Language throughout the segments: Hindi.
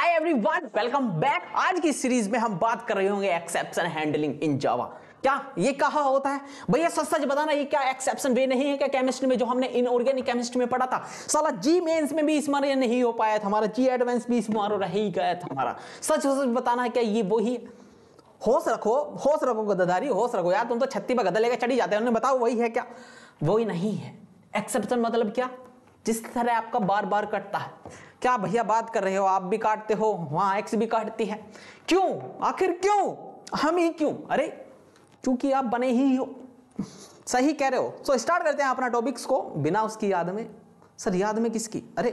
Hi everyone, welcome back. आज की सीरीज में हम बात कर रहे होंगे एक्सेप्शन हैंडलिंग इन जावा। क्या ये कहा होता है भैया? सच सच बताना, ये क्या एक्सेप्शन वे नहीं है क्या? केमिस्ट्री में जो हमने इनऑर्गेनिक केमिस्ट्री में पढ़ा था, साला जी मेंस में भी इस बार ये नहीं हो पाया था हमारा, जी एडवांस भी इस बार रह ही गया था हमारा। सच सच बताना है क्या ये वही? होश रखो गद्दारी, होश रखो यार। तुम तो छत्ती पर गद्दा लेकर चढ़ी जाते हो। उन्हें बताओ वही है क्या? वही नहीं है। एक्सेप्शन मतलब क्या? जिस तरह आपका बार बार कटता है। क्या भैया बात कर रहे हो? आप भी काटते हो, वहां एक्स भी काटती है। क्यों? आखिर क्यों? हम ही क्यों? अरे क्योंकि आप बने ही हो। सही कह रहे हो। सो स्टार्ट करते हैं अपना टॉपिक्स को बिना उसकी याद में। सर याद में किसकी? अरे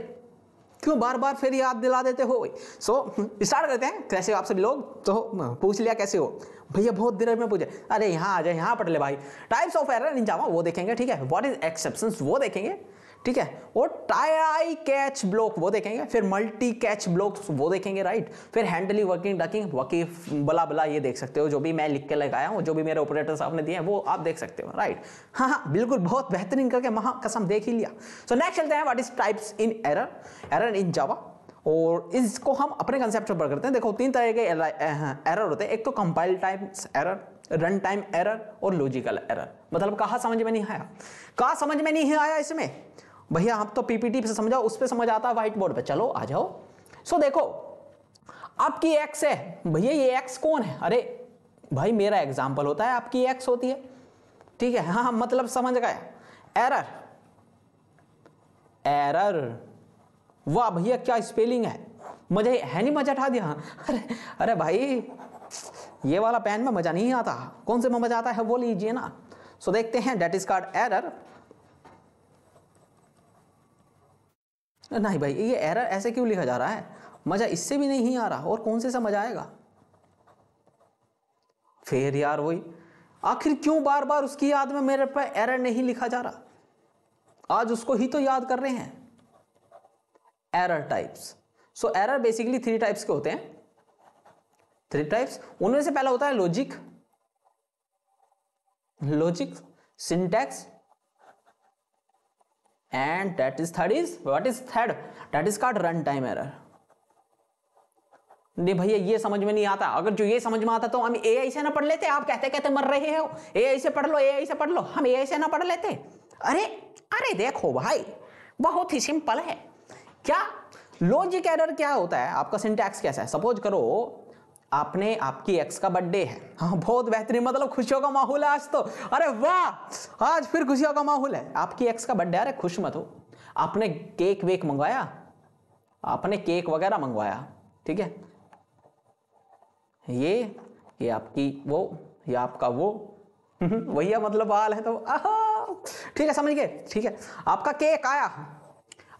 क्यों बार बार फिर याद दिला देते हो? सो स्टार्ट करते हैं। कैसे हो आप सभी लोग? तो पूछ लिया कैसे हो भैया, बहुत देर में पूछे। अरे यहाँ आ जाए, यहाँ पढ़ ले भाई। टाइप्स ऑफ एरर इन जावा वो देखेंगे, ठीक है। व्हाट इज एक्सेप्शंस वो देखेंगे, ठीक है। और टाई कैच ब्लॉक वो देखेंगे, फिर मल्टी कैच ब्लॉक्स वो देखेंगे, राइट। फिर हैंडलिंग, वर्किंग, डकिंग, वकी बला बला ये देख सकते हो। जो भी मैं लिख के लगाया हूँ, जो भी मेरे ऑपरेटर साहब ने दिए हैं वो आप देख सकते हो, राइट। हाँ हाँ बिल्कुल, बहुत बेहतरीन करके महा कसम देख ही लिया। सो नेक्स्ट चलते हैं, what is types in error in Java. और इसको हम अपने कंसेप्ट पर करते हैं। देखो तीन तरह के एरर होते हैं। एक तो compile time error, run time error और लॉजिकल एरर। मतलब कहा समझ में नहीं आया? कहा समझ में नहीं आया इसमें भैया? हम तो पीपीटी पे समझाओ, उस पे समझ आता है व्हाइट बोर्ड पे। चलो आ जाओ। सो देखो आपकी एक्स है भैया, ये एक्स कौन है? अरे भाई मेरा एग्जाम्पल होता है, आपकी एक्स होती है, ठीक है। हाँ मतलब समझ गए। एरर, एरर, वाह भैया क्या स्पेलिंग है, मजा है नहीं? मजा उठा दिया। अरे भाई ये वाला पेन में मजा नहीं आता। कौन से में मजा आता है वो लीजिए ना। सो देखते हैं, दैट इज कॉल्ड एरर। नहीं भाई ये एरर ऐसे क्यों लिखा जा रहा है? मजा इससे भी नहीं आ रहा, और कौन से मजा आएगा फिर यार? वही आखिर क्यों बार बार उसकी याद में मेरे पे एरर नहीं लिखा जा रहा? आज उसको ही तो याद कर रहे हैं। Error types. So error basically three types के होते हैं। थ्री टाइप्स, उनमें से पहला होता है logic, syntax, and that is third is what is third? That is called run time error. नहीं भैया ये समझ में नहीं आता। अगर जो ये समझ में आता तो हम एआई से ना पढ़ लेते? आप कहते कहते मर रहे हो एआई से पढ़ लो, एआई से पढ़ लो। हम एआई से ना पढ़ लेते? अरे अरे देखो भाई बहुत ही सिंपल है। क्या लॉजिक एरर क्या होता है? आपका सिंटैक्स कैसा है? सपोज करो आपने, आपकी एक्स का बर्थडे है। हाँ बहुत बेहतरीन, मतलब खुशियों का माहौल है आज तो। अरे वाह आज फिर खुशियों का माहौल है। आपकी एक्स का बर्थडे, अरे खुश मत हो। आपने केक वेक मंगवाया, आपने केक वगैरह मंगवाया, ठीक है। ये आपकी वो, ये आपका वो भैया मतलब बाल है तो ठीक है, समझ गए, ठीक है। आपका केक आया,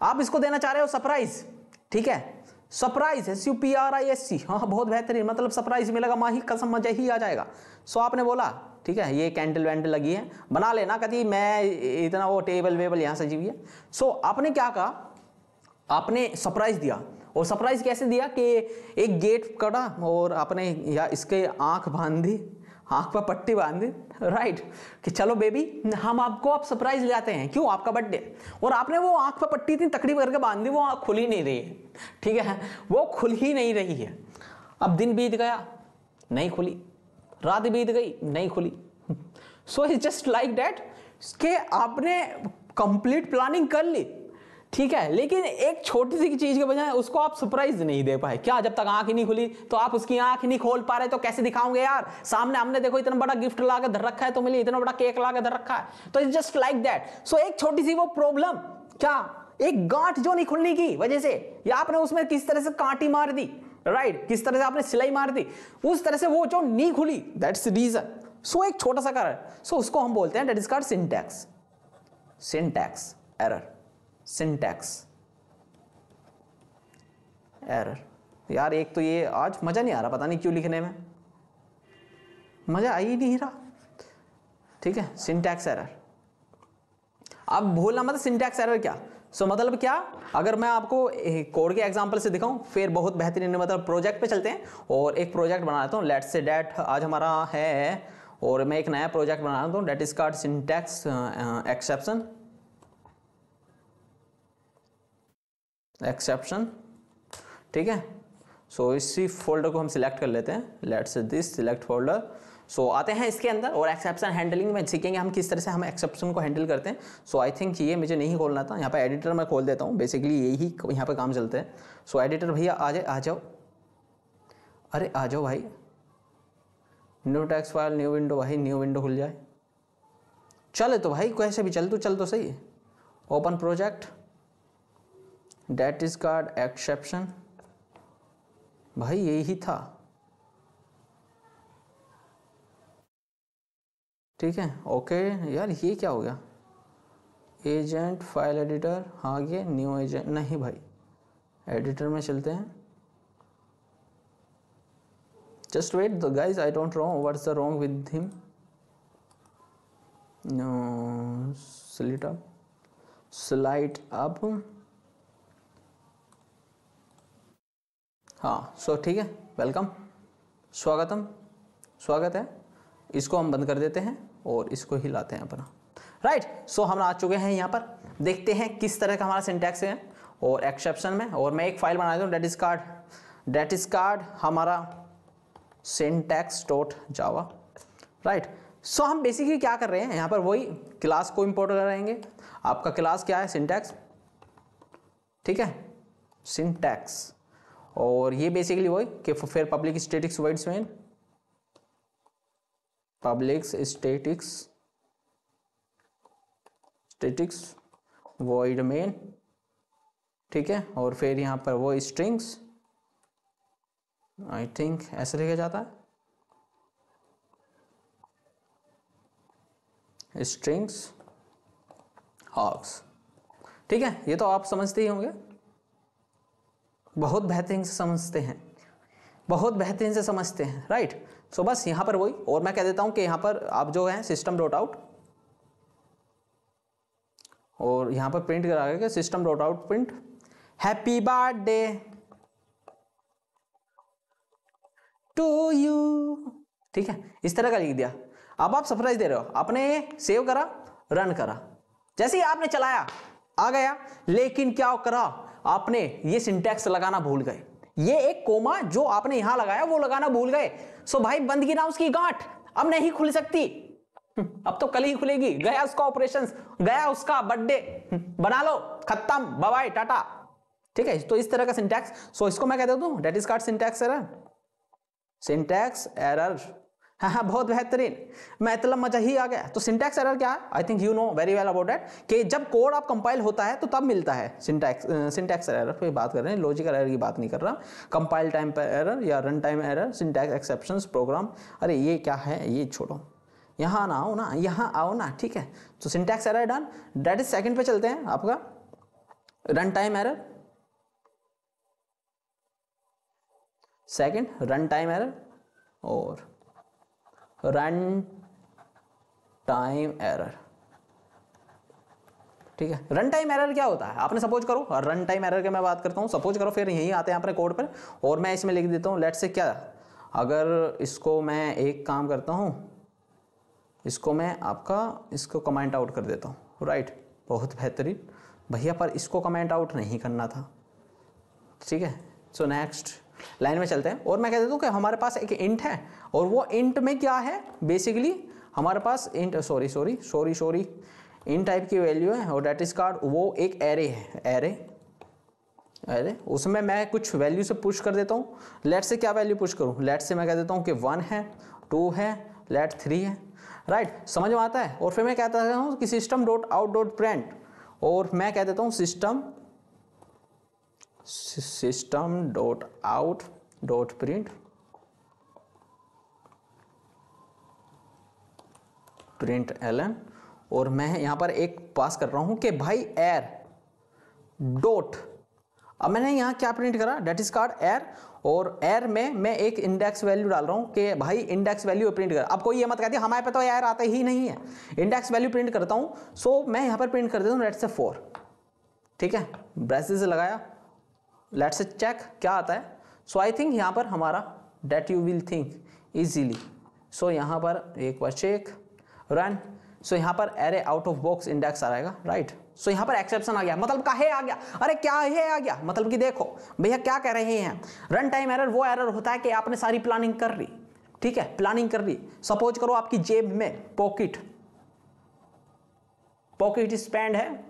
आप इसको देना चाह रहे हो सरप्राइज, ठीक है। Surprise, SUPRISE। हाँ बहुत बेहतरीन, मतलब सरप्राइज मिलेगा, माही कसम मजा ही आ जाएगा। सो आपने बोला ठीक है ये कैंडल वैंडल लगी है, बना लेना कभी, मैं इतना वो टेबल वेबल यहाँ सजी हुई है। सो आपने क्या कहा? आपने सरप्राइज दिया। और सरप्राइज कैसे दिया कि एक गेट कटा और आपने या इसके आंख बांध दी, आंख पर पट्टी बांध दी, राइट, कि चलो बेबी हम आपको आप सरप्राइज ले आते हैं। क्यों? आपका बर्थडे। और आपने वो आंख पर पट्टी इतनी तकड़ी करके बांध दी, वो आंख खुल ही नहीं रही है, ठीक है, वो खुल ही नहीं रही है। अब दिन बीत गया, नहीं खुली। रात बीत गई, नहीं खुली। सो इट्स जस्ट लाइक दैट कि आपने कंप्लीट प्लानिंग कर ली, ठीक है, लेकिन एक छोटी सी चीज के बजाय उसको आप सरप्राइज नहीं दे पाए। क्या? जब तक आंख ही नहीं खुली तो आप उसकी आंख नहीं खोल पा रहे तो कैसे दिखाओगे यार? सामने हमने देखो इतना बड़ा गिफ्ट ला के धर रखा है, तो मिली इतना बड़ा केक ला के धर रखा है, तो इट्स जस्ट लाइक दैट। सो एक छोटी सी वो प्रॉब्लम, क्या? एक गांठ जो नहीं खुलने की वजह से, या आपने उसमें किस तरह से कांटी मार दी, राइट, किस तरह से आपने सिलाई मार दी, उस तरह से वो जो नहीं खुली, दैट्स रीजन। सो एक छोटा सा कारण, सो उसको हम बोलते हैं that is called syntax, syntax error, syntax error. यार एक तो ये आज मजा नहीं आ रहा, पता नहीं क्यों लिखने में मजा आ ही नहीं रहा, ठीक है। सिंटैक्स एरर, अब भूलना मत सिंटैक्स एरर क्या। सो मतलब क्या? अगर मैं आपको कोड के एग्जांपल से दिखाऊं, फिर बहुत बेहतरीन, मतलब प्रोजेक्ट पे चलते हैं और एक प्रोजेक्ट बना लेता हूं। लेट्स से दैट आज हमारा है, और मैं एक नया प्रोजेक्ट बना रहा हूं, that is called syntax exception, ठीक है। सो इसी फोल्डर को हम सिलेक्ट कर लेते हैं, लेट्स दिस सिलेक्ट फोल्डर। सो आते हैं इसके अंदर और एक्सेप्शन हैंडलिंग में सीखेंगे हम किस तरह से हम एक्सेप्शन को हैंडल करते हैं। सो आई थिंक ये मुझे नहीं खोलना था, यहाँ पे एडिटर मैं खोल देता हूँ, बेसिकली यही यहाँ पे काम चलते हैं। सो एडिटर भैया आ जाओ, अरे आ जाओ भाई, new text file new window, भाई न्यू विंडो खुल जाए, चले तो भाई कैसे भी चल तो सही। Open project, that is card exception, भाई यही था, ठीक है ओके। यार ये क्या हो गया, एजेंट फाइल एडिटर, हाँ ये न्यू एजेंट, नहीं भाई एडिटर में चलते हैं। Just wait the guys, I don't know what's the wrong with him. No slide up, हाँ सो ठीक है, वेलकम, स्वागतम, स्वागत है। इसको हम बंद कर देते हैं और इसको ही लाते हैं अपना, राइट। सो हम आ चुके हैं यहाँ पर, देखते हैं किस तरह का हमारा सिंटैक्स है और एक्सेप्शन में। और मैं एक फाइल बना दूँ, डेट इज कार्ड हमारा सिंटैक्स डॉट जावा, राइट। सो हम बेसिकली क्या कर रहे हैं यहाँ पर, वही क्लास को इंपोर्ट करेंगे। आपका क्लास क्या है, सिंटैक्स, ठीक है, सिंटैक्स। और ये बेसिकली वही कि फिर public statics voids main, public statics void main, ठीक है। और फिर यहाँ पर वो स्ट्रिंग्स, आई थिंक ऐसे लिखा जाता है, स्ट्रिंग्स हॉक्स, ठीक है। ये तो आप समझते ही होंगे, बहुत बेहतरीन से समझते हैं, बहुत बेहतरीन से समझते हैं, राइट। सो बस यहाँ पर वही, और मैं कह देता हूँ कि यहाँ पर आप जो है सिस्टम डॉट आउट, और यहाँ पर प्रिंट करा system dot out print happy birthday to you, ठीक है, इस तरह का लिख दिया। अब आप सरप्राइज दे रहे हो, आपने सेव करा, रन करा, जैसे ही आपने चलाया आ गया, लेकिन क्या करा आपने, ये सिंटैक्स लगाना भूल गए, ये एक कोमा जो आपने यहां लगाया वो लगाना भूल गए। सो भाई बंद की ना उसकी गांठ, अब नहीं खुल सकती, अब तो कल ही खुलेगी, गया उसका ऑपरेशन, गया उसका बर्थडे, बना लो, खत्म, बाय बाय टाटा, ठीक है। तो इस तरह का सिंटैक्स, सो इसको मैं कह देता हूं that is called syntax error, syntax error, हाँ बहुत बेहतरीन, मतलब मजा ही आ गया। तो सिंटैक्स एरर क्या है, I think you know very well about that, कि जब कोड आप कंपाइल होता है तो तब मिलता है सिंटैक्स एरर पे बात कर रहे हैं, लॉजिकल एरर की बात नहीं कर रहा। कंपाइल टाइम पर एरर या run time error, syntax exceptions program, अरे ये क्या है, ये छोड़ो, यहाँ ना आओ ना, यहाँ आओ ना, ठीक है। तो syntax error done, that is second पे चलते हैं, आपका run time error, second run time error और रन टाइम एरर, ठीक है। रन टाइम एरर क्या होता है, आपने सपोज करो, रन टाइम एरर की मैं बात करता हूं, सपोज करो, फिर यहीं आते हैं अपने कोड पर, और मैं इसमें लिख देता हूं लेट्स से क्या, अगर इसको मैं एक काम करता हूं, इसको मैं आपका इसको कमेंट आउट कर देता हूं, राइट, बहुत बेहतरीन भैया, पर इसको कमेंट आउट नहीं करना था, ठीक है। सो नेक्स्ट लाइन में चलते हैं, और मैं कह देता हूँ कि हमारे पास एक इंट है, और वो इंट में क्या है, बेसिकली हमारे पास इंट, सॉरी इंट टाइप की वैल्यू है, और डेट इज कार्ड वो एक एरे है, एरे उसमें मैं कुछ वैल्यू से पुश कर देता हूँ। लेट से क्या वैल्यू पुश करूँ, लेट से मैं कह देता हूँ कि 1 है, 2 है, लेट 3 है, राइट, समझ में आता है। और फिर मैं कहता हूँ कि system dot out dot print, और मैं कह देता हूँ system dot out dot print ln, और मैं यहां पर एक पास कर रहा हूं कि भाई एर डॉट, अब मैंने यहां क्या प्रिंट करा, डेट इज कार्ड एर, और एर में मैं एक इंडेक्स वैल्यू डाल रहा हूं कि भाई इंडेक्स वैल्यू प्रिंट कर। अब कोई ये मत कहती हमारे पे तो एर आता ही नहीं है, इंडेक्स वैल्यू प्रिंट करता हूं। सो मैं यहां पर प्रिंट कर देता हूं लेट से 4, ठीक है, ब्रेसेस से लगाया, लेट से चेक क्या आता है। सो आई थिंक यहां पर हमारा that you will think easily, so यहां पर एक बार चेक रन, सो यहां पर array out of box index आ जाएगा, राइट, सो यहां पर एक्सेप्शन आ गया, मतलब काहे आ गया, अरे क्या है आ गया, मतलब कि देखो भैया क्या कह रहे हैं, रन टाइम एरर वो एरर होता है कि आपने सारी प्लानिंग कर ली, ठीक है, प्लानिंग कर ली, सपोज करो आपकी जेब में पॉकेट स्पेंड है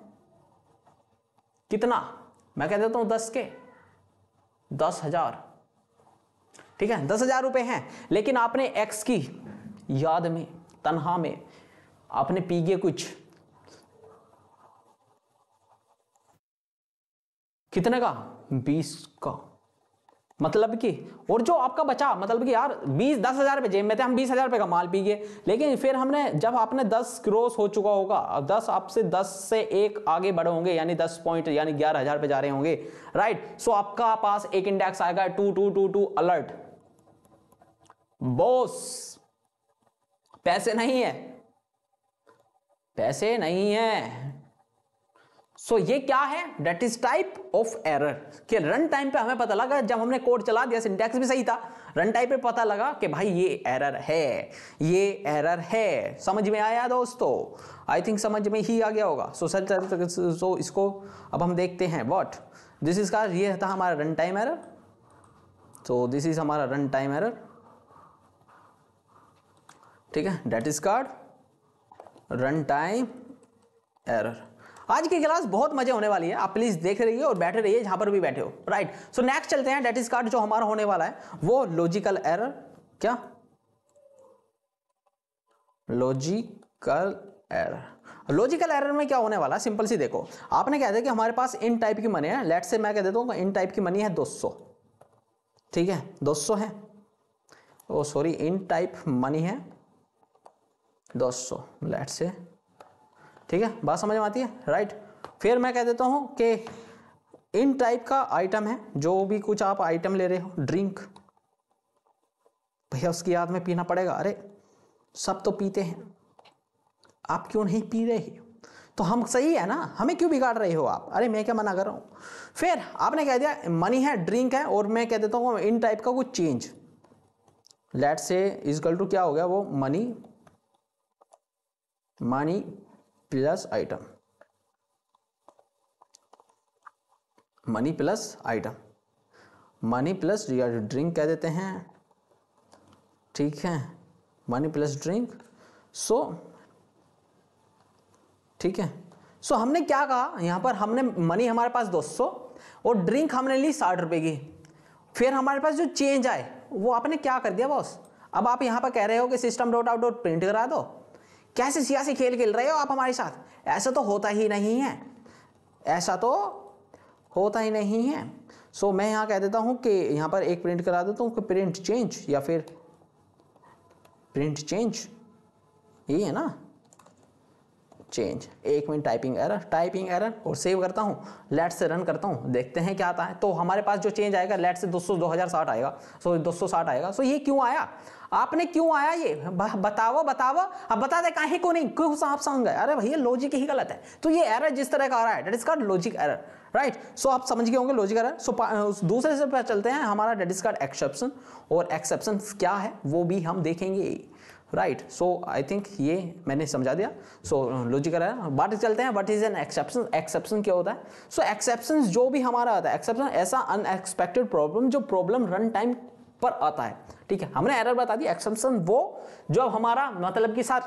कितना, मैं कह देता हूं 10,000, ठीक है, 10,000 रुपए हैं, लेकिन आपने एक्स की याद में तन्हा में आपने पी गए कुछ, कितने का, 20 का, मतलब कि, और जो आपका बचा, मतलब कि यार 10,000 रुपए जेब में थे, हम 20,000 रुपए का माल पी गए, लेकिन फिर हमने जब आपने 10 क्रॉस हो चुका होगा, 10 आपसे 10 से एक आगे बढ़े होंगे, यानी 10 पॉइंट यानी 11,000 पे जा रहे होंगे, राइट। सो आपका पास एक इंडेक्स आएगा 2222 अलर्ट, बॉस पैसे नहीं है, पैसे नहीं है। सो ये क्या है, that is type of error, कि रन टाइम पे हमें पता लगा, जब हमने कोड चला दिया, सिंटैक्स भी सही था, रन टाइम पे पता लगा कि भाई ये एरर है, ये एरर है। समझ में आया दोस्तों, आई थिंक समझ में ही आ गया होगा। सो इसको अब हम देखते हैं, व्हाट दिस इज का, ये था हमारा run time error. So this is हमारा रन टाइम एरर, ठीक है, that is called run time error. आज की क्लास बहुत मजे होने वाली है, आप प्लीज देख रहिए और बैठे रहिए जहां पर भी बैठे हो, राइट। सो नेक्स्ट चलते हैं, डेट इज कार्ड जो हमारा होने वाला है वो लॉजिकल एरर, क्या, लॉजिकल एरर। लॉजिकल एरर में क्या होने वाला, सिंपल सी देखो, आपने कह दिया कि हमारे पास इन टाइप की मनी है, लेट से मैं कह देता हूं इन टाइप की मनी है 200, ठीक है, 200 है, ओ सॉरी, इन टाइप मनी है 200, लेट से, ठीक है, बात समझ में आती है, राइट। फिर मैं कह देता हूं कि इन टाइप का आइटम है, जो भी कुछ आप आइटम ले रहे हो, ड्रिंक, भैया उसकी याद में पीना पड़ेगा, अरे सब तो पीते हैं, आप क्यों नहीं पी रहे, तो हम सही है ना, हमें क्यों बिगाड़ रहे हो आप, अरे मैं क्या मना कर रहा हूं। फिर आपने कह दिया मनी है, ड्रिंक है, और मैं कह देता हूं इन टाइप का कुछ चेंज, लेट से इक्वल टू क्या हो गया, वो money plus item, money plus item, money plus drink कह देते हैं, ठीक है, मनी प्लस ड्रिंक। सो ठीक है, सो हमने क्या कहा यहां पर, हमने मनी हमारे पास 200 और ड्रिंक हमने ली 60 रुपए की, फिर हमारे पास जो चेंज आए वो आपने क्या कर दिया बॉस, अब आप यहां पर कह रहे हो कि system dot out dot print करा दो, कैसे सियासी खेल खेल रहे हो आप हमारे साथ, ऐसा तो होता ही नहीं है, ऐसा तो होता ही नहीं है। सो मैं यहां कह देता हूं कि यहां पर एक प्रिंट करा देता हूं कि प्रिंट चेंज, या फिर प्रिंट चेंज, ये है ना, चेंज, एक मिनट, टाइपिंग एरर, और सेव करता हूं, लेट से रन करता हूं, देखते हैं क्या आता है। तो हमारे पास जो चेंज आएगा, लेट से 2060 आएगा, सो 260 आएगा। सो ये क्यों आया, आपने क्यों आया ये बताओ, अब बता दे काहे को नहीं, क्यों आप समझ गए, अरे भैया लॉजिक ही गलत है, तो ये एरर जिस तरह का आ रहा है that is called logic error, right. So आप समझ गए होंगे लॉजिक एरर। सो दूसरे से चलते हैं, हमारा डेट इज कॉल्ड एक्सेप्शन, और एक्सेप्शन क्या है वो भी हम देखेंगे, राइट। सो आई थिंक ये मैंने समझा दिया। सो लॉजिकल है, बात चलते हैं what is an exception, exception क्या होता है। सो एक्सेप्शन जो भी हमारा आता है, एक्सेप्शन ऐसा अनएक्सपेक्टेड प्रॉब्लम जो प्रॉब्लम रन टाइम पर आता है, ठीक है, हमने एरर बता दी। एक्सेप्शन वो जो हमारा मतलब कि सर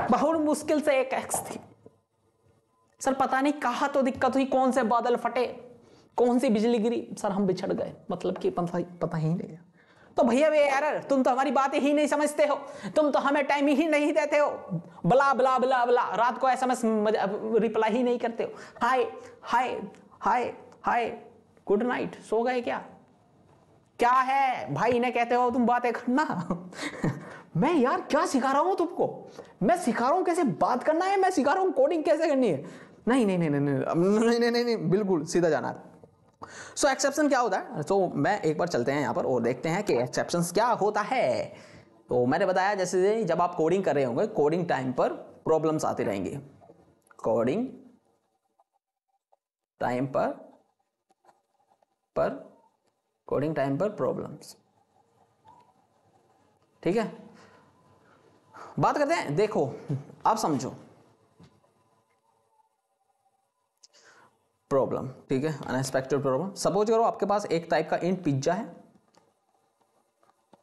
बहुत मुश्किल से एक एक्स थी, सर पता नहीं कहा तो दिक्कत हुई, कौन से बादल फटे, कौन सी बिजली गिरी, सर हम बिछड़ गए, मतलब कि पता ही नहीं। तो भैया वे एरर, तुम तो हमारी बातें ही नहीं समझते हो, तुम तो हमें टाइम ही नहीं देते हो, बला बला बला बला, रात को एसएमएस रिप्लाई ही नहीं करते हो, हाय हाय हाय हाय गुड नाइट, सो गए क्या है भाई, इन्हें कहते हो तुम बातें करना। मैं यार क्या सिखा रहा हूं तुमको, मैं सिखा रहा हूं कैसे बात करना है, मैं सिखा रहा हूं कोडिंग कैसे करनी है, नहीं नहीं नहीं नहीं नहीं नहीं नहीं, बिल्कुल सीधा जाना है। सो एक्सेप्शन क्या होता है, तो मैं एक बार चलते हैं यहां पर और देखते हैं कि एक्सेप्शन क्या होता है। तो मैंने बताया जैसे जब आप कोडिंग कर रहे होंगे, कोडिंग टाइम पर प्रॉब्लम्स आते रहेंगे, कोडिंग टाइम पर प्रॉब्लम्स, ठीक है। बात करते हैं, देखो आप समझो, प्रॉब्लम, ठीक है, अनएक्सपेक्टेड प्रॉब्लम। सपोज करो आपके पास एक टाइप का इंट पिज्जा है,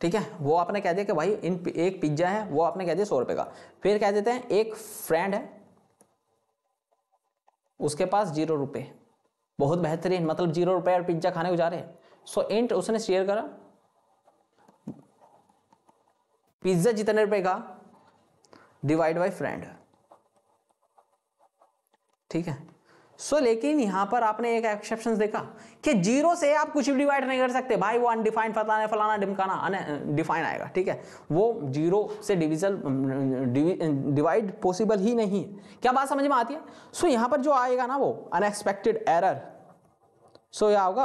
ठीक है, वो आपने कह दिया कि भाई एक पिज्जा है, वो आपने कह दिया 100 रुपए का। फिर कह देते हैं एक फ्रेंड है, उसके पास 0 रुपए, बहुत बेहतरीन, मतलब 0 रुपए और पिज्जा खाने को जा रहे हैं। सो इंट उसने शेयर करा, पिज्जा जितने रुपए का डिवाइड बाय फ्रेंड, ठीक है। सो लेकिन यहां पर आपने एक एक्सेप्शन देखा कि 0 से आप कुछ भी डिवाइड नहीं कर सकते भाई, वो अनडिफाइंड फलाना फलाना ढिमकाना अनडिफाइंड आएगा, ठीक है, वो 0 से डिवाइड पॉसिबल ही नहीं है। क्या बात समझ में आती है? सो यहां पर जो आएगा ना वो अनएक्सपेक्टेड एरर, सो यह होगा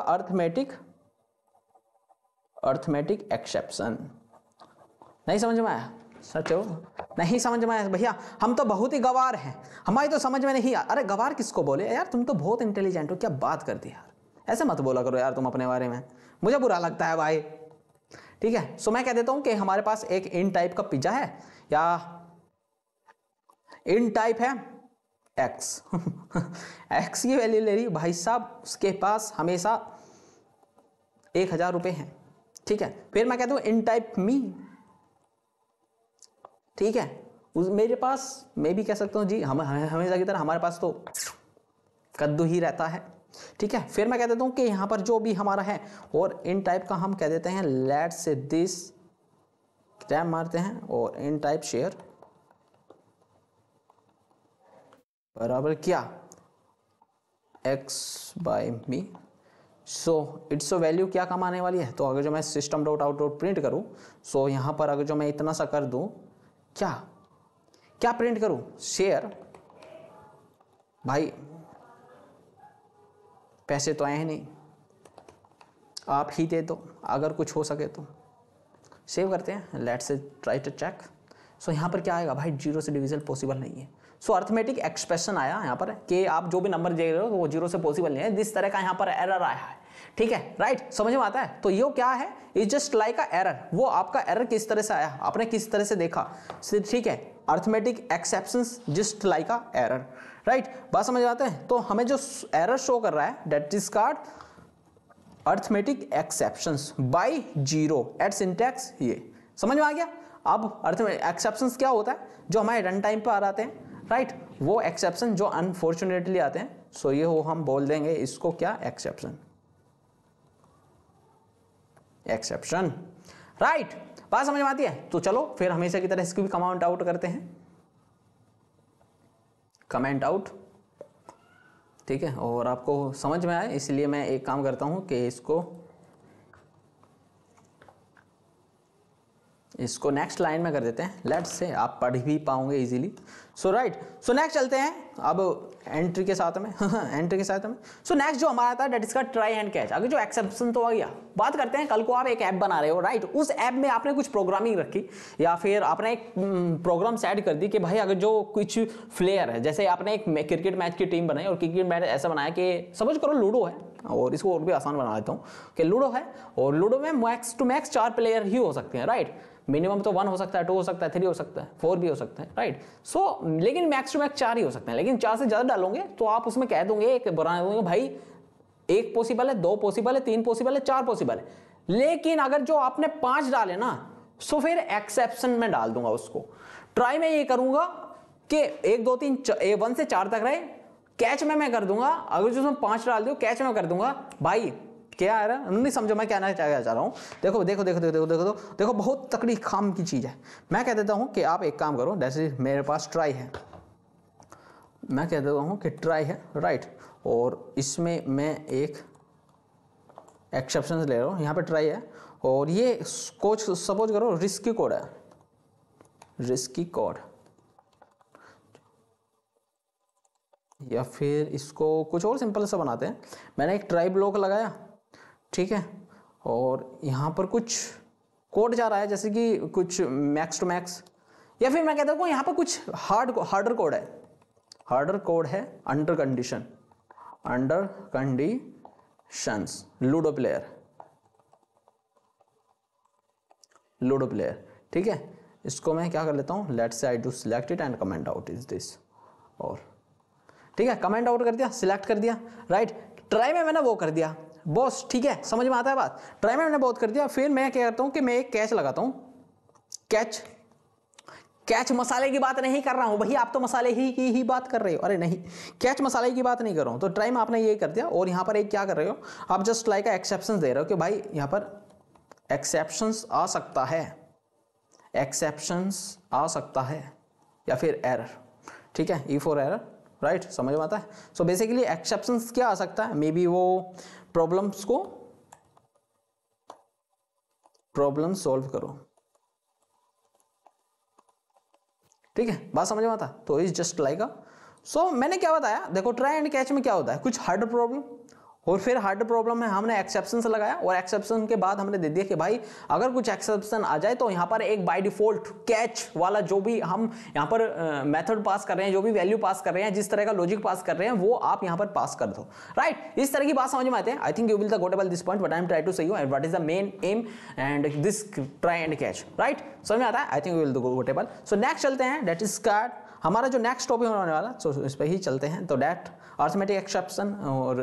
अर्थमेटिक एक्सेप्शन। नहीं समझ में आया? सच हो नहीं समझ में आया भैया, हम तो बहुत ही गवार हैं, हमारी तो समझ में नहीं आ। अरे गवार किसको बोले यार, तुम तो बहुत इंटेलिजेंट हो, क्या बात करती यार, ऐसे मत बोला करो यार तुम अपने बारे में, मुझे बुरा लगता है भाई, ठीक है। सो मैं कह देता हूं कि हमारे पास एक इन टाइप का पिज्जा है, या इन टाइप है एक्स एक्स की वैल्यू ले रही भाई साहब, उसके पास हमेशा 1000 रुपए हैं, ठीक है। फिर मैं कहता हूं इन टाइप मी, ठीक है, मेरे पास, मैं भी कह सकता हूं जी हम हमेशा की तरह हमारे पास तो कद्दू ही रहता है, ठीक है। फिर मैं कह देता हूं कि यहां पर जो भी हमारा है, और इन टाइप का हम कह देते हैं लेट्स से दिस, टैब मारते हैं और इन टाइप शेयर बराबर क्या x bye me. So it's value क्या कम आने वाली है, तो अगर जो मैं system dot out dot print करूं, सो यहां पर अगर जो मैं इतना सा कर दूं, क्या प्रिंट करूं, शेयर, भाई पैसे तो आए हैं नहीं, आप ही दे दो अगर कुछ हो सके तो। सेव करते हैं, let's say try to check. सो यहां पर क्या आएगा भाई, 0 से डिविजन पॉसिबल नहीं है। सो अर्थमेटिक एक्सप्रेशन आया यहां पर कि आप जो भी नंबर दे रहे हो वो 0 से पॉसिबल नहीं है, जिस तरह का यहां पर एरर आया है, ठीक है, राइट, समझ में आता है। तो ये क्या है, is just like a error, वो आपका एरर किस तरह से आया, आपने किस तरह से देखा, ठीक है, arithmetic exceptions just like a error, right, बात समझ आते हैं। तो हमें जो एरर शो कर रहा है that is called arithmetic exceptions by 0 at syntax, ये समझ में आ गया। अब अर्थमेटिक एक्सेप्शंस क्या होता है, जो हमारे रन टाइम पर आते हैं, राइट, वो एक्सेप्शन जो अनफॉर्चुनेटली आते हैं, सो ये हो हम बोल देंगे इसको क्या, एक्सेप्शन, राइट, बात समझ में आती है। तो चलो फिर हमेशा की तरह इसकी भी कमेंट आउट करते हैं, कमेंट आउट, ठीक है, और आपको समझ में आए इसलिए मैं एक काम करता हूं कि इसको नेक्स्ट लाइन में कर देते हैं, लेट्स से आप पढ़ भी पाओगे इजीली। सो राइट, सो नेक्स्ट चलते हैं अब एंट्री के साथ में एंट्री के साथ में। सो नेक्स्ट जो हमारा था दैट इसका ट्राई एंड कैच। अगर जो एक्सेप्शन तो आ गया, बात करते हैं कल को आप एक ऐप बना रहे हो, राइट, उस ऐप में आपने कुछ प्रोग्रामिंग रखी, या फिर आपने एक प्रोग्राम सेट कर दी कि भाई अगर जो कुछ प्लेयर है, जैसे आपने एक क्रिकेट मैच की टीम बनाई, और क्रिकेट मैच ऐसा बनाया कि समझ करो लूडो है, और इसको और भी आसान बना देता हूँ कि लूडो है, और लूडो में मैक्स टू मैक्स 4 प्लेयर ही हो सकते हैं, राइट, मिनिमम तो 1 हो सकता है, 2 हो सकता है, 3 हो सकता है, 4 भी हो सकता है, राइट। सो लेकिन मैक्स टू मैक्स 4 ही हो सकते हैं, लेकिन 4 से ज्यादा डालोगे तो आप उसमें कह दोगे, एक बना दोगे भाई 1 पॉसिबल है, 2 पॉसिबल है, 3 पॉसिबल है, 4 पॉसिबल है। लेकिन अगर जो आपने 5 डाले ना, सो फिर एक्सेप्शन में डाल दूंगा उसको। ट्राई में ये करूंगा कि 1 2 3 1 से 4 तक रहे, कैच में मैं कर दूंगा, अगर जो 5 डाल दो कैच में कर दूंगा भाई। क्या आ रहा है, नहीं समझो मैं क्या चाह रहा हूं। देखो देखो देखो देखो देखो देखो देखो, बहुत तकड़ी काम की चीज है। मैं कह देता हूं कि आप एक काम करो, जैसे मेरे पास ट्राई है, मैं कह देता हूं कि ट्राई है, राइट, और इसमें मैं एक एक्सेप्शन ले रहा हूं, यहां पे ट्राई है, और ये कोच सपोज करो रिस्की कोड है, रिस्की कोड, या फिर इसको कुछ और सिंपल सा बनाते हैं। मैंने एक ट्राई ब्लॉक लगाया, ठीक है, और यहां पर कुछ कोड जा रहा है, जैसे कि कुछ मैक्स टू मैक्स, या फिर मैं कहता हूं यहां पर कुछ हार्डर कोड है, हार्डर कोड है, अंडर कंडीशंस, लूडो प्लेयर, ठीक है। इसको मैं क्या कर लेता हूं, let's say I do select it and comment out is this, और ठीक है, कमेंट आउट कर दिया, सिलेक्ट कर दिया, राइट। ट्राई में मैंने वो कर दिया बॉस, ठीक है, समझ में आता है बात। ट्राई में मैंने बहुत कर दिया। फिर मैं क्या करता हूँ कि मैं एक कैच लगाता हूँ, कैच। कैच मसाले की बात नहीं कर रहा हूं भैया, आप तो मसाले की ही बात कर रहे हो। अरे नहीं, कैच मसाले की बात नहीं कर रहा हूं। तो ट्राई में आपने ये कर दिया, और यहां पर एक क्या कर रहे हो आप, जस्ट लाइक एक्सेप्शन दे रहे हो कि भाई यहां पर एक्सेप्शंस आ सकता है, एक्सेप्शंस आ सकता है, या फिर एरर, ठीक है, ई फॉर एरर, राइट, समझ में आता है। सो बेसिकली एक्सेप्शंस क्या आ सकता है, मे बी वो प्रॉब्लम सॉल्व करो, ठीक है, बात समझ में आता। तो इज जस्ट लाइक सो मैंने क्या बताया, देखो ट्राई एंड कैच में क्या होता है, कुछ हार्ड प्रॉब्लम, और फिर हार्ड प्रॉब्लम में हमने एक्सेप्शन से लगाया, और एक्सेप्शन के बाद हमने दे दिया कि भाई अगर कुछ एक्सेप्शन आ जाए तो यहाँ पर एक बाय डिफॉल्ट कैच वाला जो भी हम यहाँ पर मेथड पास कर रहे हैं, जो भी वैल्यू पास कर रहे हैं, जिस तरह का लॉजिक पास कर रहे हैं, वो आप यहाँ पर पास कर दो, राइट। इस तरह की बात समझ में आते हैं। I think you will the got able this point, but I am try to say you and what is the main aim and this try and catch, right, समझ में आता है। I think you will the got able. So next चलते हैं, दैट इज कार्ड, हमारा जो नेक्स्ट टॉपिक होने वाला, सो इस पर ही चलते हैं। तो दैट अर्थमेटिक एक्सेप्शन, और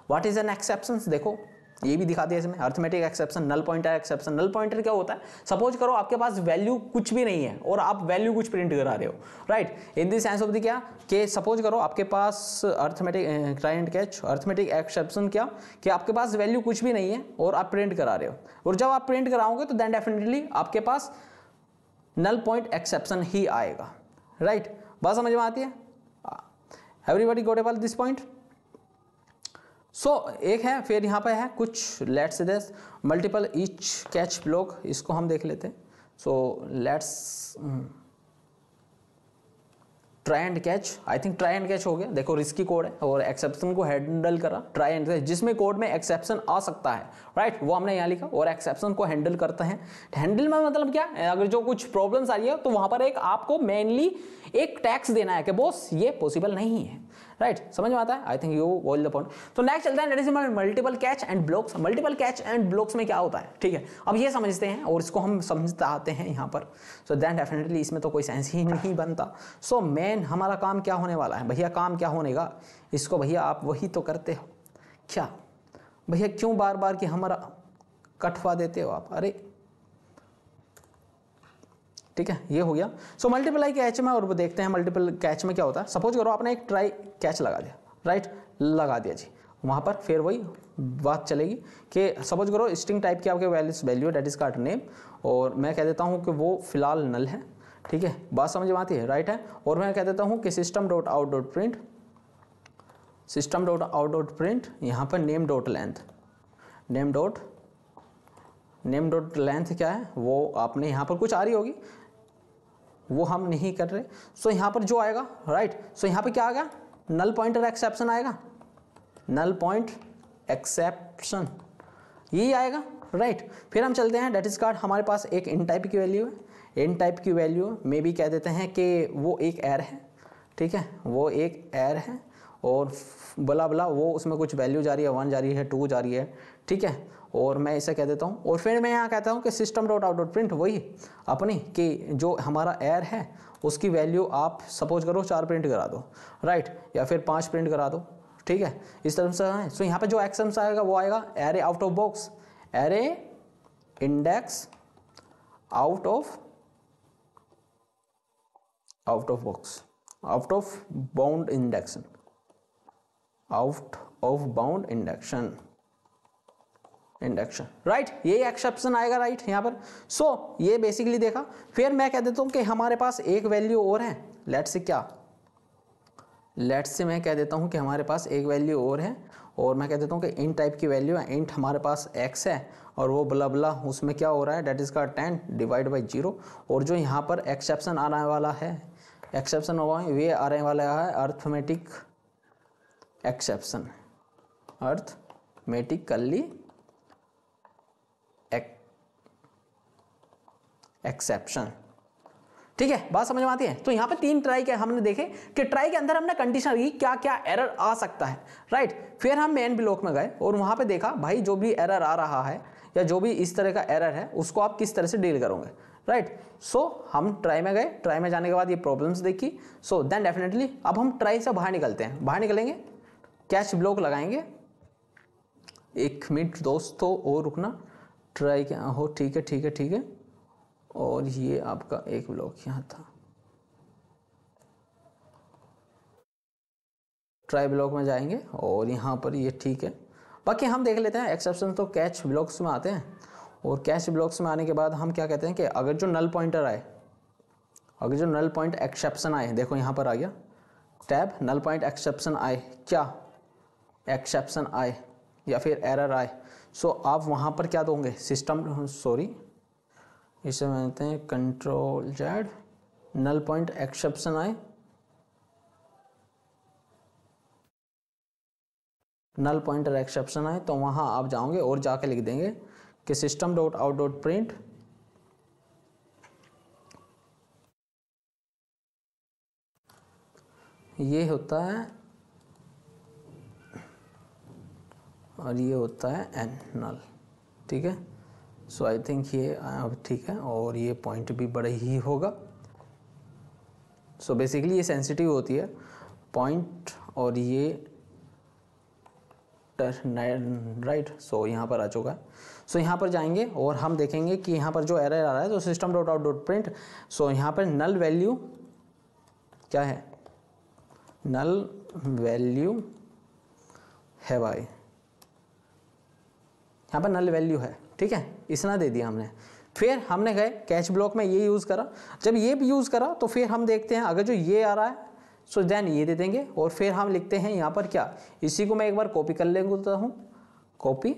व्हाट इज एन एक्सेप्शन, देखो ये भी दिखा दिया इसमें, arithmetic exception, null pointer exception. Null pointer क्या होता है, सपोज करो आपके पास वैल्यू कुछ भी नहीं है और आप वैल्यू कुछ प्रिंट करा रहे हो, right, in the sense of the क्या कि सपोज करो आपके पास arithmetic try and catch, arithmetic exception क्या कि आपके पास वैल्यू कुछ भी नहीं है और आप प्रिंट करा रहे हो, और जब आप प्रिंट कराओगे तो देन डेफिनेटली आपके पास नल पॉइंट एक्सेप्शन ही आएगा, राइट, बात समझ में आती है। Everybody got about this point. So एक है, फिर यहाँ पे है कुछ let's this multiple each catch block, इसको हम देख लेते हैं। So let's try and catch, I think try and catch हो गया। देखो रिस्की कोड है और एक्सेप्शन को हैंडल करा, ट्राई एंड कैच, जिसमें कोड में एक्सेप्शन आ सकता है, राइट, वो हमने यहाँ लिखा, और एक्सेप्शन को हैंडल करते हैं। हैंडल में मतलब क्या, अगर जो कुछ प्रॉब्लम्स आ रही है तो वहां पर एक आपको मेनली एक टैक्स देना है कि बॉस ये पॉसिबल नहीं है, राइट, समझ में आता है। I think you all the point. तो नेक्स्ट चलता है, that is multiple catch and blocks. Multiple catch and blocks में क्या होता है, ठीक है, अब ये समझते हैं और इसको हम समझते आते हैं यहाँ पर। सो दैन डेफिनेटली इसमें तो कोई सेंस ही नहीं बनता। सो मेन हमारा काम क्या होने वाला है भैया, काम क्या होने का, इसको भैया आप वही तो करते हो क्या भैया, क्यों बार बार कि हमारा कटवा देते हो आप, अरे ठीक है, ये हो गया। सो मल्टीप्लाई कैच में, और वो देखते हैं मल्टीपल कैच में क्या होता है। सपोज करो आपने एक ट्राई कैच लगा दिया, राइट, लगा दिया जी, वहाँ पर फिर वही बात चलेगी कि सपोज करो स्ट्रिंग टाइप की आपके value that is card name, और मैं कह देता हूँ कि वो फिलहाल नल है, ठीक है, बात समझ में आती है, राइट है। और मैं कह देता हूँ कि system dot out dot print, system dot out dot print, यहाँ पर name dot length, name dot length क्या है, वो आपने यहाँ पर कुछ आ रही होगी, वो हम नहीं कर रहे। सो यहाँ पर जो आएगा, राइट, सो यहाँ पे क्या आ गया, नल पॉइंटर एक्सेप्शन आएगा, नल पॉइंट एक्सेप्शन यही आएगा, राइट। फिर हम चलते हैं, डेट इज कार्ड, हमारे पास एक इन टाइप की वैल्यू है, इन टाइप की वैल्यू में भी कह देते हैं कि वो एक एर है, ठीक है, वो एक एर है, और बला बला वो उसमें कुछ वैल्यू जा रही है, 1 जा रही है, 2 जा रही है, ठीक है, और मैं इसे कह देता हूँ। और फिर मैं यहाँ कहता हूँ कि system dot out dot print, वही अपनी कि जो हमारा एर है उसकी वैल्यू आप सपोज करो 4 प्रिंट करा दो, राइट, या फिर 5 प्रिंट करा दो, ठीक है, इस तरह से है। सो यहाँ पे जो एक्सेप्शन आएगा वो आएगा array out of box, array index out of box, out of bound induction, out of bound induction, right, ये एक्सेप्शन आएगा, राइट, यहाँ पर। सो ये बेसिकली देखा। फिर मैं कह देता हूँ कि हमारे पास एक वैल्यू और है, लेट्स से क्या, लेट्स से मैं कह देता हूँ कि हमारे पास एक वैल्यू और है, और मैं कह देता हूँ कि इंट टाइप की वैल्यू है, इंट हमारे पास x है, और वो बला बला उसमें क्या हो रहा है, डेट इज का 10 डिवाइड बाई 0, और जो यहाँ पर एक्सेप्शन आने वाला है, एक्सेप्शन वे आने वाला है अर्थमेटिक एक्सेप्शन, अर्थमेटिकली एक्सेप्शन, ठीक है, बात समझ में आती है। तो यहाँ पे 3 ट्राई के हमने देखे कि ट्राई के अंदर हमने कंडीशन रखी क्या क्या एरर आ सकता है, राइट। फिर हम मेन ब्लॉक में गए और वहाँ पे देखा भाई जो भी एरर आ रहा है या जो भी इस तरह का एरर है उसको आप किस तरह से डील करोगे, राइट। सो हम ट्राई में गए, ट्राई में जाने के बाद ये प्रॉब्लम्स देखी, सो देन डेफिनेटली अब हम ट्राई से बाहर निकलते हैं, बाहर निकलेंगे, कैच ब्लॉक लगाएंगे। एक मिनट दोस्तों और रुकना, ट्राई क्या हो, ठीक है ठीक है ठीक है, और ये आपका एक ब्लॉक यहाँ था, ट्राई ब्लॉक में जाएंगे और यहाँ पर ये ठीक है। बाकी हम देख लेते हैं एक्सेप्शन तो कैच ब्लॉक्स में आते हैं, और कैच ब्लॉक्स में आने के बाद हम क्या कहते हैं कि अगर जो नल पॉइंटर आए, अगर जो नल पॉइंट एक्सेप्शन आए, देखो यहाँ पर आ गया टैब, नल पॉइंट एक्सेप्शन आए, क्या एक्सेप्शन आए या फिर एरर आए, सो आप वहाँ पर क्या दोगे, सिस्टम, सॉरी इसे मानते हैं control Z, null point exception आए, नल पॉइंटर एक्सेप्शन आए, तो वहाँ आप जाओगे और जाके लिख देंगे कि system dot out dot print ये होता है और ये होता है एन नल, ठीक है। सो आई थिंक ये अब ठीक है, और ये पॉइंट भी बड़ा ही होगा। सो बेसिकली ये सेंसिटिव होती है पॉइंट, और ये राइट। सो यहाँ पर आ चुका है। सो यहाँ पर जाएंगे और हम देखेंगे कि यहाँ पर जो एरर आ रहा है, तो system dot out dot print, so यहाँ पर नल वैल्यू क्या है, नल वैल्यू है भाई, यहाँ पर नल वैल्यू है, ठीक है, इतना दे दिया हमने। फिर हमने गए कैच ब्लॉक में ये यूज़ करा, जब ये भी यूज़ करा तो फिर हम देखते हैं अगर जो ये आ रहा है सो देन ये दे देंगे, और फिर हम लिखते हैं यहाँ पर क्या, इसी को मैं एक बार कॉपी कर लेता हूँ, कॉपी,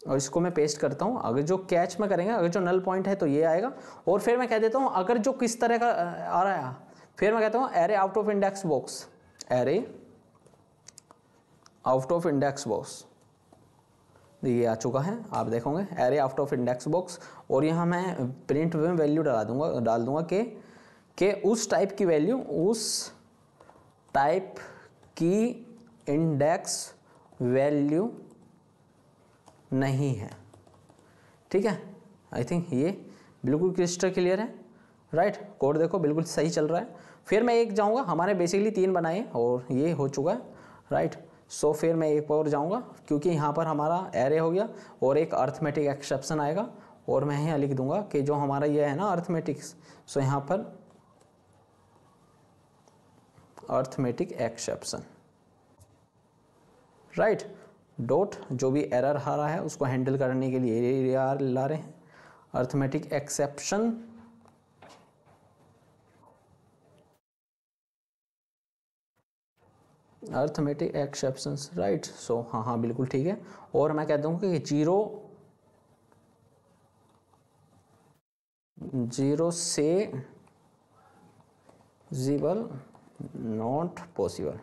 और इसको मैं पेस्ट करता हूँ। अगर जो कैच में करेंगे, अगर जो नल पॉइंट है तो ये आएगा, और फिर मैं कह देता हूँ अगर जो किस तरह का आ रहा है, फिर मैं कहता हूँ array out of index box, array out of index box, ये आ चुका है, आप देखोगे array out of index box, और यहाँ मैं प्रिंट में वैल्यू डाल दूंगा कि उस टाइप की वैल्यू, उस टाइप की इंडेक्स वैल्यू नहीं है, ठीक है। आई थिंक ये बिल्कुल क्रिस्टल क्लियर है, राइट। कोड देखो बिल्कुल सही चल रहा है। फिर मैं एक जाऊंगा, हमारे बेसिकली 3 बनाए और ये हो चुका है, राइट। सो फिर मैं एक और जाऊंगा, क्योंकि यहाँ पर हमारा एरे हो गया और एक अर्थमेटिक एक्सेप्शन आएगा, और मैं यहाँ लिख दूंगा कि जो हमारा ये है ना अर्थमेटिक्स, सो यहाँ पर अर्थमेटिक एक्सेप्शन, राइट, डॉट जो भी एरर आ रहा है उसको हैंडल करने के लिए ला रहे हैं arithmetic exception, arithmetic exceptions, right. So हाँ हाँ बिल्कुल ठीक है, और मैं कह दूंगा कि जीरो से जीबल not possible,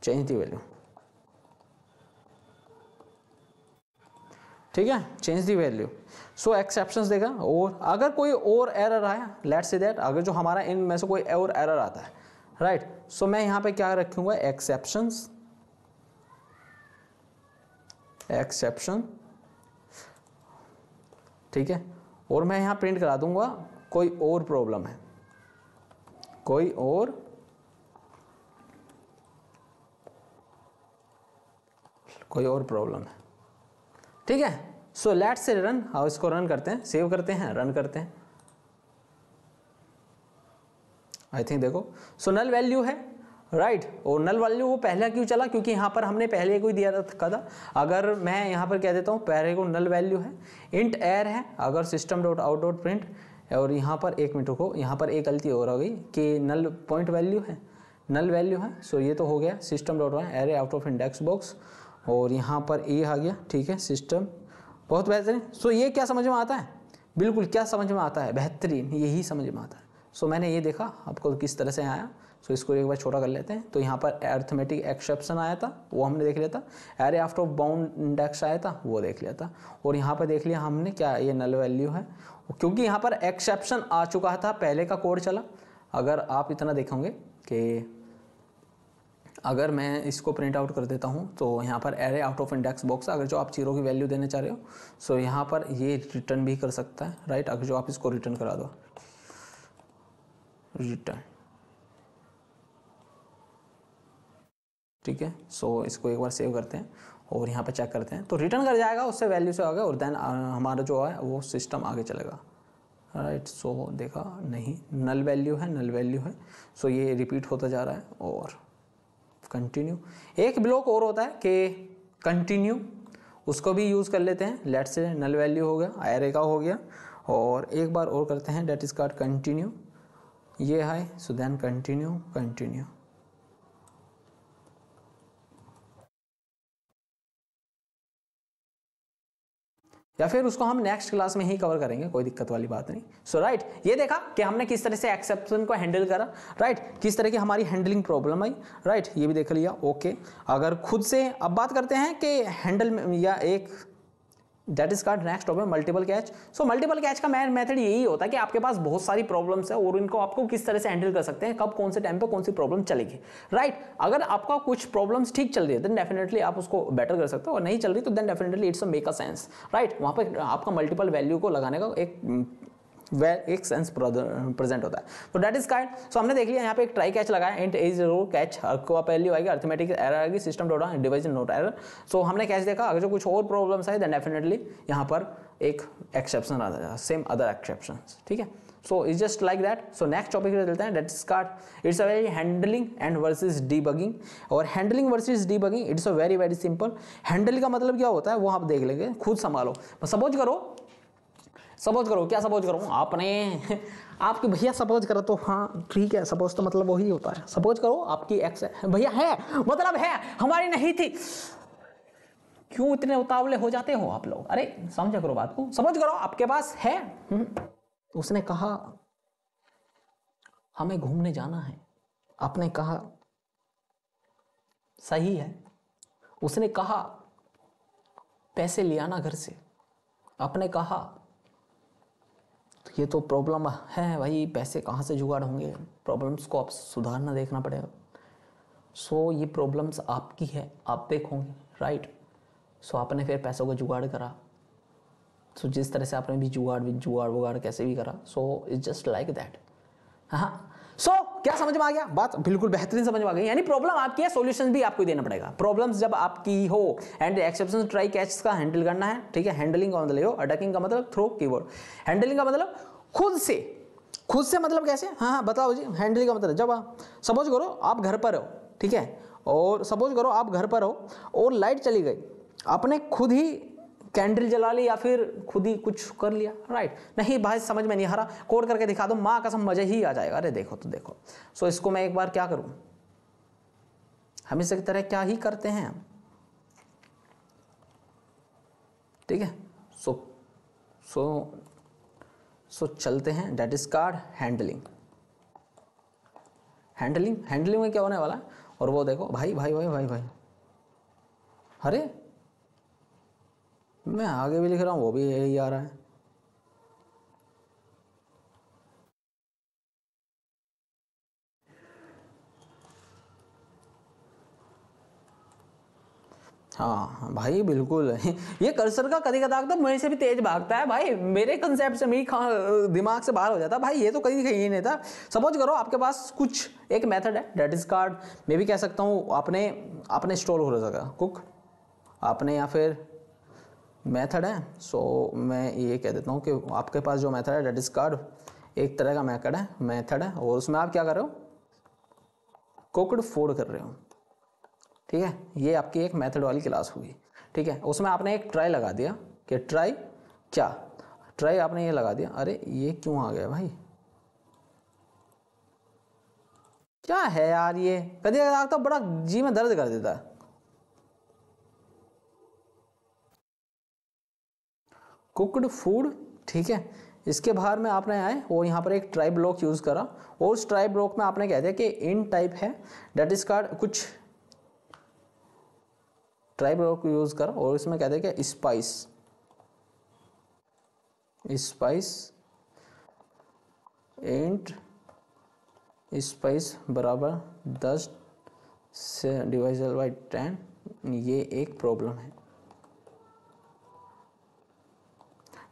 change the value, ठीक है, change the value. So exceptions देगा, और अगर कोई और एरर आया, लेट्स से दैट अगर जो हमारा इनमें से कोई और एरर आता है, राइट, सो मैं यहाँ पे क्या रखूंगा, एक्सेप्शंस, एक्सेप्शन, ठीक है, और मैं यहाँ प्रिंट करा दूंगा कोई और प्रॉब्लम है, कोई और प्रॉब्लम है, ठीक है। सो लेट्स से रन, अब इसको रन करते हैं, सेव करते हैं, रन करते हैं। आई थिंक देखो, सो नल वैल्यू है, राइट, और नल वैल्यू वो पहला क्यों चला, क्योंकि यहाँ पर हमने पहले को ही दिया था। अगर मैं यहाँ पर कह देता हूँ पहले को नल वैल्यू है, इंट एर है, अगर system dot out dot print, और यहाँ पर एक मिनट को, यहाँ पर एक गलती और हो गई कि नल पॉइंट वैल्यू है, नल वैल्यू है। सो ये तो हो गया system dot one array out of index box, और यहाँ पर ए आ गया, ठीक है, सिस्टम, बहुत बेहतरीन। सो ये क्या समझ में आता है, बिल्कुल क्या समझ में आता है, बेहतरीन, यही समझ में आता है। सो मैंने ये देखा आपको किस तरह से आया। सो इसको एक बार छोटा कर लेते हैं, तो यहाँ पर अर्थमेटिक एक्सेप्शन आया था, वो हमने देख लिया था, एरे आफ्टर बाउंड इंडेक्स आया था, वो देख लिया था, और यहाँ पर देख लिया हमने क्या ये नल वैल्यू है, क्योंकि यहाँ पर एक्सेप्शन आ चुका था, पहले का कोड चला। अगर आप इतना देखोगे कि अगर मैं इसको प्रिंट आउट कर देता हूँ तो यहाँ पर array out of index box, अगर जो आप 0 की वैल्यू देना चाह रहे हो सो यहाँ पर ये रिटर्न भी कर सकता है, राइट। अगर जो आप इसको रिटर्न करा दो, रिटर्न, ठीक है। सो इसको एक बार सेव करते हैं और यहाँ पे चेक करते हैं, तो रिटर्न कर जाएगा, उससे वैल्यू से आगे, और देन हमारा जो है वो सिस्टम आगे चलेगा, राइट। सो देखा नहीं, नल वैल्यू है, नल वैल्यू है। सो ये रिपीट होता जा रहा है। और कंटिन्यू, एक ब्लॉक और होता है कि कंटिन्यू, उसको भी यूज़ कर लेते हैं। लेट से नल वैल्यू हो गया, एरे का हो गया, और एक बार और करते हैं, डेट इज कॉल्ड कंटिन्यू, ये है। सो देन कंटिन्यू, कंटिन्यू, या फिर उसको हम नेक्स्ट क्लास में ही कवर करेंगे, कोई दिक्कत वाली बात नहीं। सो राइट, ये देखा कि हमने किस तरह से एक्सेप्शन को हैंडल करा, राइट, किस तरह की हमारी हैंडलिंग प्रॉब्लम आई, राइट, ये भी देख लिया। ओके, अगर खुद से अब बात करते हैं कि हैंडल या एक that is called next topic multiple catch. So multiple catch का मेन मेथड यही होता है कि आपके पास बहुत सारी प्रॉब्लम्स है और इनको आपको किस तरह से हैंडल कर सकते हैं, कब कौन से टाइम पे कौन सी प्रॉब्लम चलेगी, राइट। अगर आपका कुछ प्रॉब्लम्स ठीक चल रही है देन डेफिनेटली आप उसको बेटर कर सकते हो, और नहीं चल रही तो then definitely it's make a sense, right. वहाँ पे आपका मल्टीपल वैल्यू को लगाने का एक सेंस प्रेजेंट होता है। तो दैट इज काइंड। सो हमने देख लिया यहाँ पे एक ट्राई कैच लगाया, इंट इज रो कैच, आपको वैल्यू आएगी, अरिथमेटिक एरर आएगी, system dot division not error. So हमने कैच देखा, अगर जो कुछ और प्रॉब्लम्स है देन डेफिनेटली यहाँ पर एक एक्सेप्शन आ जाएगा, सेम अदर एक्सेप्शन, ठीक है। So is just like that. So next topic चलते हैं, that is called it's a very handling and versus debugging. और handling versus debugging it's a very very simple. Handle का मतलब क्या होता है वो आप देख लेंगे, खुद संभालो। सपोज करो क्या सपोज करो, आपने आपकी भैया सपोज करो, तो हाँ ठीक है, सपोज तो मतलब वही होता है। सपोज करो आपकी एक्स भैया है, मतलब है, हमारी नहीं थी। क्यों इतने उतावले हो जाते हो आप लोग, अरे समझा करो बात को। सपोज करो आपके पास है, उसने कहा हमें घूमने जाना है, आपने कहा सही है, उसने कहा पैसे ले आना घर से, आपने कहा ये तो प्रॉब्लम है भाई, पैसे कहाँ से जुगाड़ होंगे, प्रॉब्लम्स को आप सुधारना देखना पड़ेगा। सो ये प्रॉब्लम्स आपकी है, आप देखोगे, राइट। सो आपने फिर पैसों का जुगाड़ करा। सो जिस तरह से आपने भी जुगाड़ कैसे भी करा, सो इट्स जस्ट लाइक दैट। हाँ, सो क्या समझ में आ गया बात? बिल्कुल बेहतरीन समझ में आ गई। यानी प्रॉब्लम आपकी है, सॉल्यूशन भी आपको ही देना पड़ेगा। प्रॉब्लम्स जब आपकी हो एंड एक्सेप्शन ट्राई कैच का हैंडल करना है, ठीक है। हैंडलिंग का मतलब हो, अटैकिंग का मतलब थ्रो कीवर्ड, हैंडलिंग का मतलब खुद से मतलब कैसे? हाँ बताओ जी। हैंडलिंग का मतलब जब आप सपोज करो आप घर पर हो, ठीक है, और सपोज करो आप घर पर हो और लाइट चली गई, आपने खुद ही कैंडल जला ली या फिर खुद ही कुछ कर लिया, राइट। नहीं भाई समझ में नहीं आ रहा, कोड करके दिखा दो, माँ कसम मजा ही आ जाएगा। अरे देखो तो देखो। सो इसको मैं एक बार क्या करूं, हमेशा की तरह क्या ही करते हैं, ठीक है। सो चलते हैं, डेट इज कॉल्ड हैंडलिंग में क्या होने वाला है। और वो देखो भाई, अरे मैं आगे भी लिख रहा हूं, वो भी यही आ रहा है। हाँ भाई बिल्कुल। ये कर्सर का कभी कदार तो मुझे से भी तेज भागता है भाई, मेरे कंसेप्ट से मेरी दिमाग से बाहर हो जाता है भाई, ये तो कहीं कहीं नहीं था। सपोज करो आपके पास कुछ एक मेथड है, डेट इज कार्ड, मैं भी कह सकता हूँ आपने स्टोर हो सका कुक आपने, या फिर मेथड है। सो मैं ये कह देता हूँ कि आपके पास जो मेथड है डेट इज कार्ड एक तरह का मेथड है, और उसमें आप क्या कर रहे हो, कुकड फूड कर रहे हो, ठीक है। ये आपकी एक मेथड वाली क्लास होगी, ठीक है। उसमें आपने एक ट्राई लगा दिया कि ट्राई आपने ये लगा दिया। अरे ये क्यों आ गया भाई, क्या है यार, ये कभी कभी तो बड़ा जी में दर्द कर देता है। कुकड फूड, ठीक है। इसके बाहर में आपने आए और यहाँ पर एक ट्राई ब्लॉक यूज करा, और उस ट्राई ब्लॉक में आपने कह दिया कि इन टाइप है, डेट इज कार्ड कुछ ट्राई ब्लॉक यूज कर, और इसमें कहते हैं कि स्पाइस इंट स्पाइस बराबर 10 से डिवाइजेबल बाई 10, ये एक प्रॉब्लम है,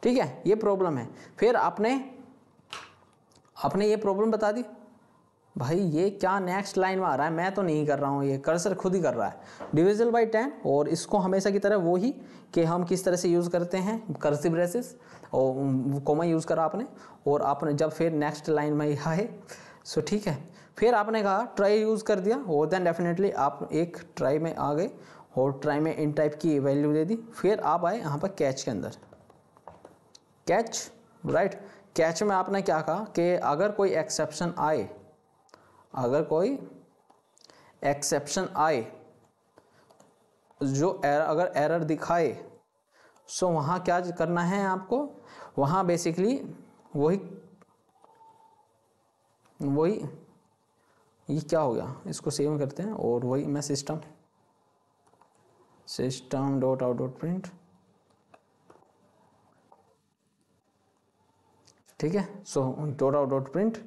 ठीक है, ये प्रॉब्लम है। फिर आपने ये प्रॉब्लम बता दी। भाई ये क्या नेक्स्ट लाइन में आ रहा है, मैं तो नहीं कर रहा हूँ, ये कर्सर खुद ही कर रहा है, डिविजिबल बाई 10। और इसको हमेशा की तरह वो ही कि हम किस तरह से यूज़ करते हैं, कर्सिव ब्रेसेस और कॉमा यूज़ करा आपने, और आपने जब फिर नेक्स्ट लाइन में यह है, सो ठीक है। फिर आपने कहा ट्राई यूज़ कर दिया, और देन डेफिनेटली आप एक ट्राई में आ गए और ट्राई में इन टाइप की वैल्यू दे दी। फिर आप आए यहाँ पर कैच के अंदर, कैच, राइट। कैच में आपने क्या कहा कि अगर कोई एक्सेप्शन आए, अगर कोई एक्सेप्शन आए जो अगर एरर दिखाए, सो वहाँ क्या करना है आपको, वहाँ बेसिकली वही ये क्या हो गया, इसको सेव करते हैं, और वही मैं system dot out dot print, ठीक है। So dot out dot print,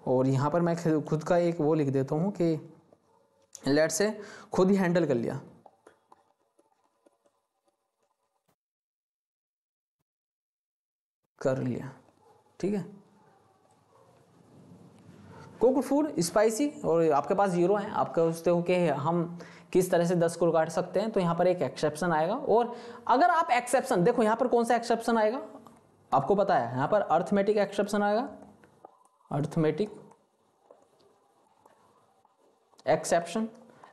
और यहाँ पर मैं खुद का एक वो लिख देता हूँ कि लेट से खुद ही हैंडल कर लिया, ठीक है। कुक फूड स्पाइसी, और आपके पास 0 है, आप कहते हो कि हम किस तरह से 10 को काट सकते हैं, तो यहाँ पर एक एक्सेप्शन आएगा। और अगर आप एक्सेप्शन देखो, यहाँ पर कौन सा एक्सेप्शन आएगा आपको पता है, यहाँ पर अर्थमेटिक एक्सेप्शन आएगा, अर्थमेटिक एक्सेप्शन।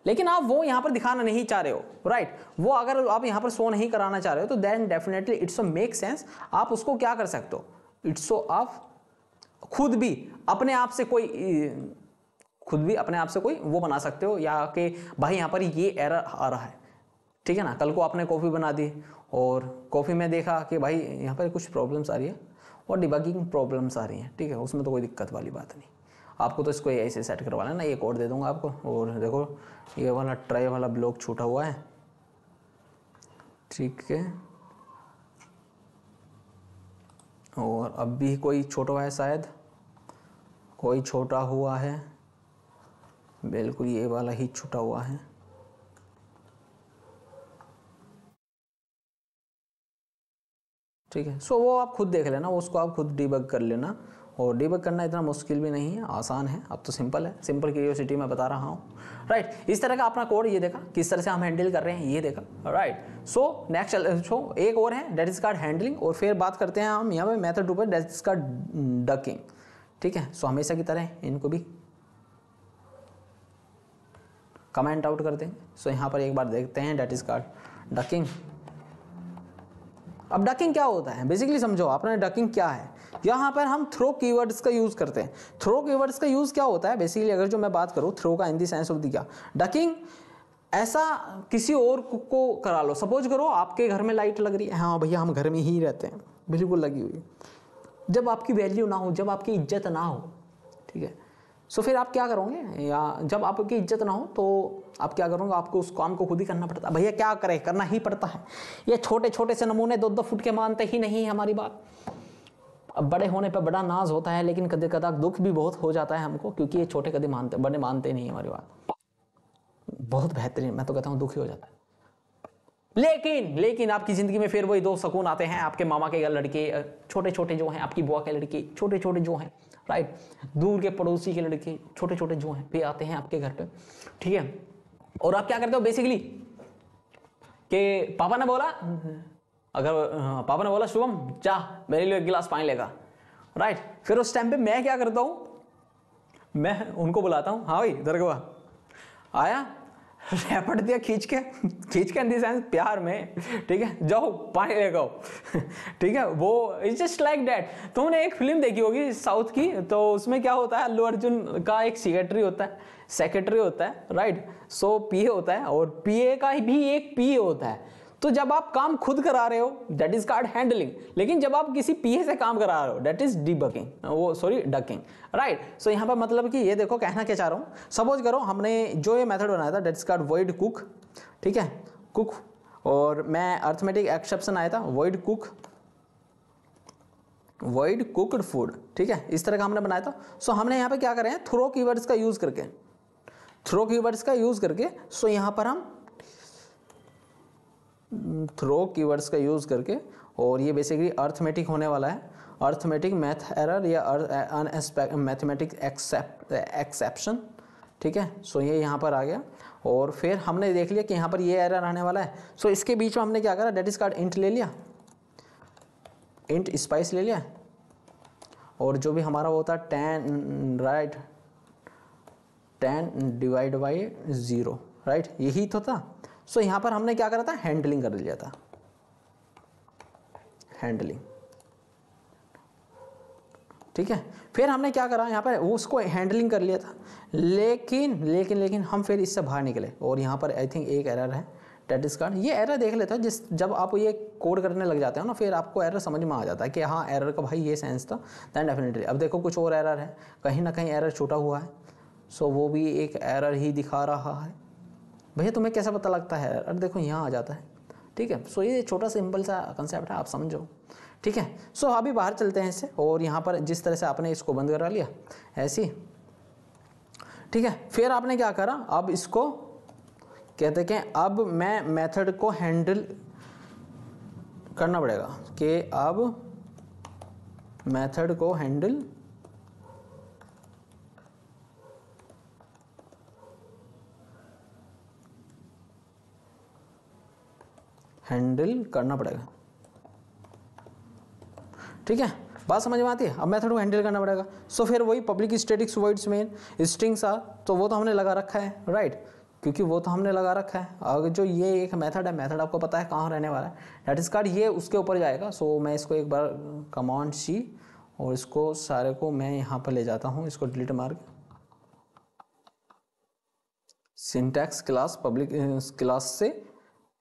लेकिन आप वो यहाँ पर दिखाना नहीं चाह रहे हो, राइट। वो अगर आप यहाँ पर शो नहीं कराना चाह रहे हो, तो then definitely it's make sense, आप उसको क्या कर सकते हो, इट्स आप खुद भी अपने आप से कोई वो बना सकते हो, या कि भाई यहाँ पर ये एरर आ रहा है, ठीक है ना। कल को आपने कॉफ़ी बना दी और कॉफ़ी में देखा कि भाई यहाँ पर कुछ प्रॉब्लम्स आ रही है और डिबगिंग प्रॉब्लम्स आ रही हैं, ठीक है, उसमें तो कोई दिक्कत वाली बात नहीं, आपको तो इसको ऐसे सेट करवा लेना। एक और दे दूंगा आपको, और देखो ये वाला ट्राई वाला ब्लॉक छूटा हुआ है, ठीक है, और अब भी कोई छोटा हुआ है, शायद कोई छोटा हुआ है, बिल्कुल ये वाला ही छूटा हुआ है, ठीक है। सो वो आप खुद देख लेना, उसको आप खुद डिबग कर लेना, और डिबग करना इतना मुश्किल भी नहीं है, आसान है, अब तो सिंपल है, सिंपल क्यूरियोसिटी मैं बता रहा हूँ, राइट। इस तरह का अपना कोड ये देखा, किस तरह से हम हैंडल कर रहे हैं ये देखा, राइट। सो नेक्स्ट एक और है डेट इज कार्ड हैंडलिंग, और फिर बात करते हैं हम यहाँ पे मेथड ऊपर डेट इज कार्ड डकिंग, ठीक है। सो हमेशा की तरह इनको भी कमेंट आउट कर देंगे। सो यहाँ पर एक बार देखते हैं डेट इज कार्ड डकिंग। अब डकिंग क्या होता है, बेसिकली समझो आपने डकिंग क्या है। यहाँ पर हम थ्रो कीवर्ड्स का यूज करते हैं। थ्रो कीवर्ड्स का यूज क्या होता है, बेसिकली अगर जो मैं बात करूँ थ्रो का इन द सेंस ऑफ द क्या, डकिंग ऐसा किसी और को करा लो। सपोज करो आपके घर में लाइट लग रही है, हाँ भैया हम घर में ही रहते हैं, बिल्कुल लगी हुई है, जब आपकी वैल्यू ना हो, जब आपकी इज्जत ना हो, ठीक है। सो फिर आप क्या करोगे, या जब आपकी इज्जत ना हो तो आप क्या करोगे, आपको उस काम को खुद ही करना पड़ता है। भैया क्या करें, करना ही पड़ता है। ये छोटे छोटे से नमूने 2-2 फुट के मानते ही नहीं है हमारी बात। अब बड़े होने पर बड़ा नाज होता है, लेकिन कभी कदा दुख भी बहुत हो जाता है हमको, क्योंकि ये छोटे कभी बड़े मानते नहीं हमारी बात। बहुत बेहतरीन, मैं तो कहता हूँ दुखी हो जाता है। लेकिन आपकी जिंदगी में फिर वही 2 सुकून आते हैं, आपके मामा के लड़के छोटे छोटे जो हैं, आपकी बुआ के लड़के छोटे छोटे जो हैं, राइट, दूर के पड़ोसी के लड़के छोटे छोटे जो हैं वे आते हैं आपके घर पे, ठीक है। और आप क्या करते हो बेसिकली कि पापा ने बोला शुभम जा मेरे लिए 1 गिलास पानी लेगा, राइट। फिर उस टाइम पे मैं क्या करता हूँ, मैं उनको बुलाता हूँ, हाँ भाई इधर को आया, रैपट दिया खींच के इन द सेंस प्यार में, ठीक है, जाओ पानी लेकर आओ, ठीक है। वो इट्स जस्ट लाइक दैट। तुमने एक फिल्म देखी होगी साउथ की, तो उसमें क्या होता है, अल्लू अर्जुन का एक सेक्रेटरी होता है, राइट। सो पीए होता है, और पीए का भी एक पीए होता है। तो जब आप काम खुद करा रहे हो दैट इज कार्ड हैंडलिंग, लेकिन जब आप किसी पीए से काम करा रहे हो दैट इज डकिंग, राइट। सो यहाँ पर मतलब कि ये देखो कहना क्या चाह रहा हूँ, सपोज करो हमने जो ये मेथड बनाया था that is called void cook, ठीक है, कुक, और मैं अर्थमेटिक एक्सेप्शन आया था वॉइड कुक्ड फूड, ठीक है, इस तरह का हमने बनाया था। सो हमने यहाँ पे क्या करें, थ्रो कीवर्ड्स का यूज करके थ्रो कीवर्ड्स का यूज करके, सो यहाँ पर हम थ्रो कीवर्ड्स का यूज करके, और ये बेसिकली अर्थमेटिक होने वाला है, अर्थमेटिक मैथ एरर या मैथमेटिक एक्सेप्शन, ठीक है। सो ये यहाँ पर आ गया, और फिर हमने देख लिया कि यहाँ पर ये एरर आने वाला है। सो इसके बीच में हमने क्या करा, डेट इज कार्ड इंट ले लिया, इंट स्पाइस ले लिया, और जो भी हमारा होता है 10 राइट 10 डिवाइड बाई 0 राइट, यही तो था। सो यहाँ पर हमने क्या करा था, हैंडलिंग कर लिया था, हैंडलिंग, ठीक है। फिर हमने क्या करा यहाँ पर, उसको हैंडलिंग कर लिया था, लेकिन हम फिर इससे बाहर निकले, और यहाँ पर आई थिंक एक एरर है, डेट इज कार्ड। ये एरर देख लेते हो, जब आप ये कोड करने लग जाते हो ना, फिर आपको एरर समझ में आ जाता है कि हाँ एरर का भाई ये सेंस था, दैन डेफिनेटली। अब देखो कुछ और एरर है, कहीं ना कहीं एरर छूटा हुआ है, सो वो भी एक एरर ही दिखा रहा है। भैया तुम्हें कैसा पता लगता है एरर, देखो यहाँ आ जाता है, ठीक है। सो ये छोटा सिंपल सा कंसेप्ट है, आप समझो, ठीक है। सो अभी बाहर चलते हैं इससे, और यहाँ पर जिस तरह से आपने इसको बंद करा लिया ऐसी, ठीक है। फिर आपने क्या करा, अब इसको कहते हैं अब मैं मेथड को हैंडल करना पड़ेगा, कि अब मेथड को हैंडल करना पड़ेगा, ठीक है। बात समझ में आती है, अब मेथड को हैंडल करना पड़ेगा। सो फिर वही public static voids main strings are, तो वो तो हमने लगा रखा है राइट, क्योंकि वो तो हमने लगा रखा है। अगर जो ये एक मेथड है, मेथड आपको पता है कहाँ रहने वाला है, डेट इज कार्ड ये उसके ऊपर जाएगा। सो मैं इसको एक बार कमांड सी, और इसको सारे को मैं यहाँ पर ले जाता हूँ, इसको डिलीट मार के, सिंटैक्स क्लास पब्लिक क्लास से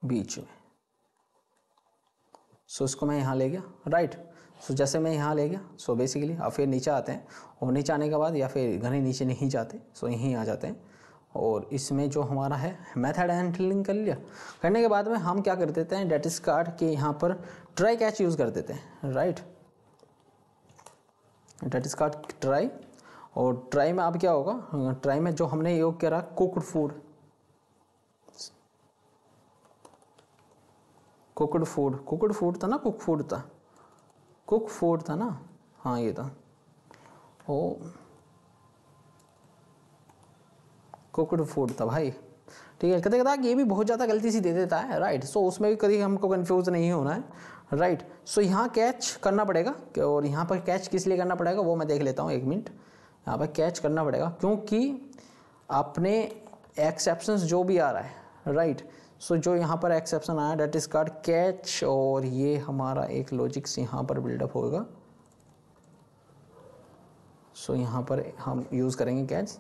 बीच में, सो इसको मैं यहाँ ले गया राइट। सो जैसे मैं यहाँ ले गया, सो बेसिकली अब फिर नीचे आते हैं, और नीचे आने के बाद या फिर घने नीचे नहीं जाते, सो यहीं आ जाते हैं, और इसमें जो हमारा है मेथड हैंडलिंग कर लिया। करने के बाद में हम क्या कर देते हैं, डेट इज कार्ड के यहाँ पर ट्राई कैच यूज़ कर देते हैं right, that is card try. और ट्राई में अब क्या होगा, ट्राई में जो हमने योग करा कुक्ड फूड, कुक्ड फूड था ना, कुक फूड था ना, हाँ ये था, ओ कुक्ड फूड था भाई, ठीक है। कहते कहता ये भी बहुत ज़्यादा गलती सी दे देता है राइट। सो उसमें भी कभी हमको कंफ्यूज नहीं होना है राइट। सो यहाँ कैच करना पड़ेगा, और यहाँ पर कैच किस लिए करना पड़ेगा वो मैं देख लेता हूँ, एक मिनट। यहाँ पर कैच करना पड़ेगा क्योंकि अपने एक्सेप्शंस जो भी आ रहा है राइट। सो जो यहाँ पर एक्सेप्शन आया डेट इज कार्ड कैच, और ये हमारा एक लॉजिक्स यहाँ पर बिल्डअप होगा। सो यहाँ पर हम यूज़ करेंगे कैच।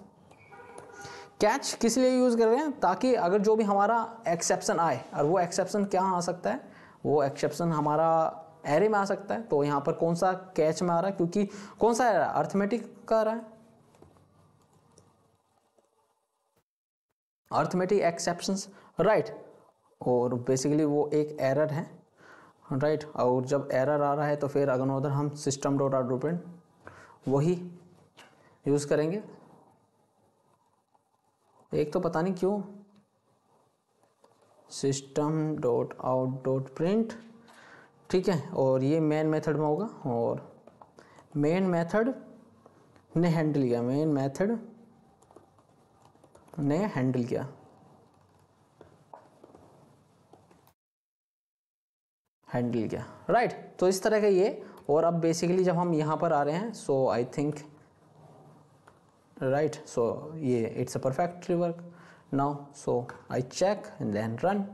कैच किस लिए यूज़ कर रहे हैं, ताकि अगर जो भी हमारा एक्सेप्शन आए, और वो एक्सेप्शन क्या आ सकता है, वो एक्सेप्शन हमारा एरे में आ सकता है। तो यहाँ पर कौन सा कैच में आ रहा है, क्योंकि कौन सा एरर अर्थमेटिक का आ रहा है, अर्थमेटिक एक्सेप्शंस राइट। और बेसिकली वो एक एरर है राइट। और जब एरर आ रहा है तो फिर अगर उधर हम सिस्टम डॉट आउट प्रिंट वही यूज़ करेंगे। एक तो पता नहीं क्यों system dot out dot print, ठीक है। और ये मेन मेथड में होगा, और मेन मेथड ने हैंडल किया, मेन मेथड ने हैंडल किया राइट। तो इस तरह का ये। और अब बेसिकली जब हम यहाँ पर आ रहे हैं, सो आई थिंक राइट, सो ये it's a perfectly work now. So I check and then run.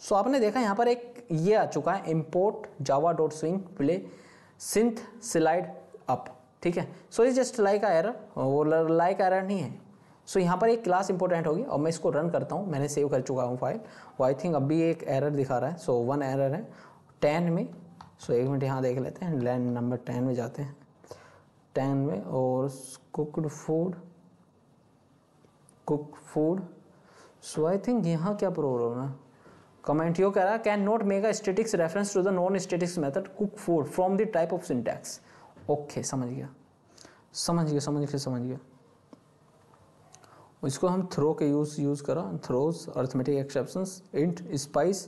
So आपने देखा यहाँ पर एक ये आ चुका है, import Java dot swing play synth slide up, ठीक है। So is just like error, वो लाइक एरर नहीं है। सो यहाँ पर एक क्लास इंपॉर्टेंट होगी, और मैं इसको रन करता हूँ, मैंने सेव कर चुका हूँ फाइल। वो आई थिंक अभी एक एरर दिखा रहा है। सो 1 एरर है 10 में। सो एक मिनट यहाँ देख लेते हैं, लाइन नंबर 10 में जाते हैं, 10 में, और cook food. So I think यहाँ क्या प्रॉब्लम है, कमेंट यो कह रहा है can not make a statics reference to the non statics method cook food from the type of syntax. Okay समझ गया। इसको हम थ्रो के यूज़ करा, throws arithmetic exceptions int spice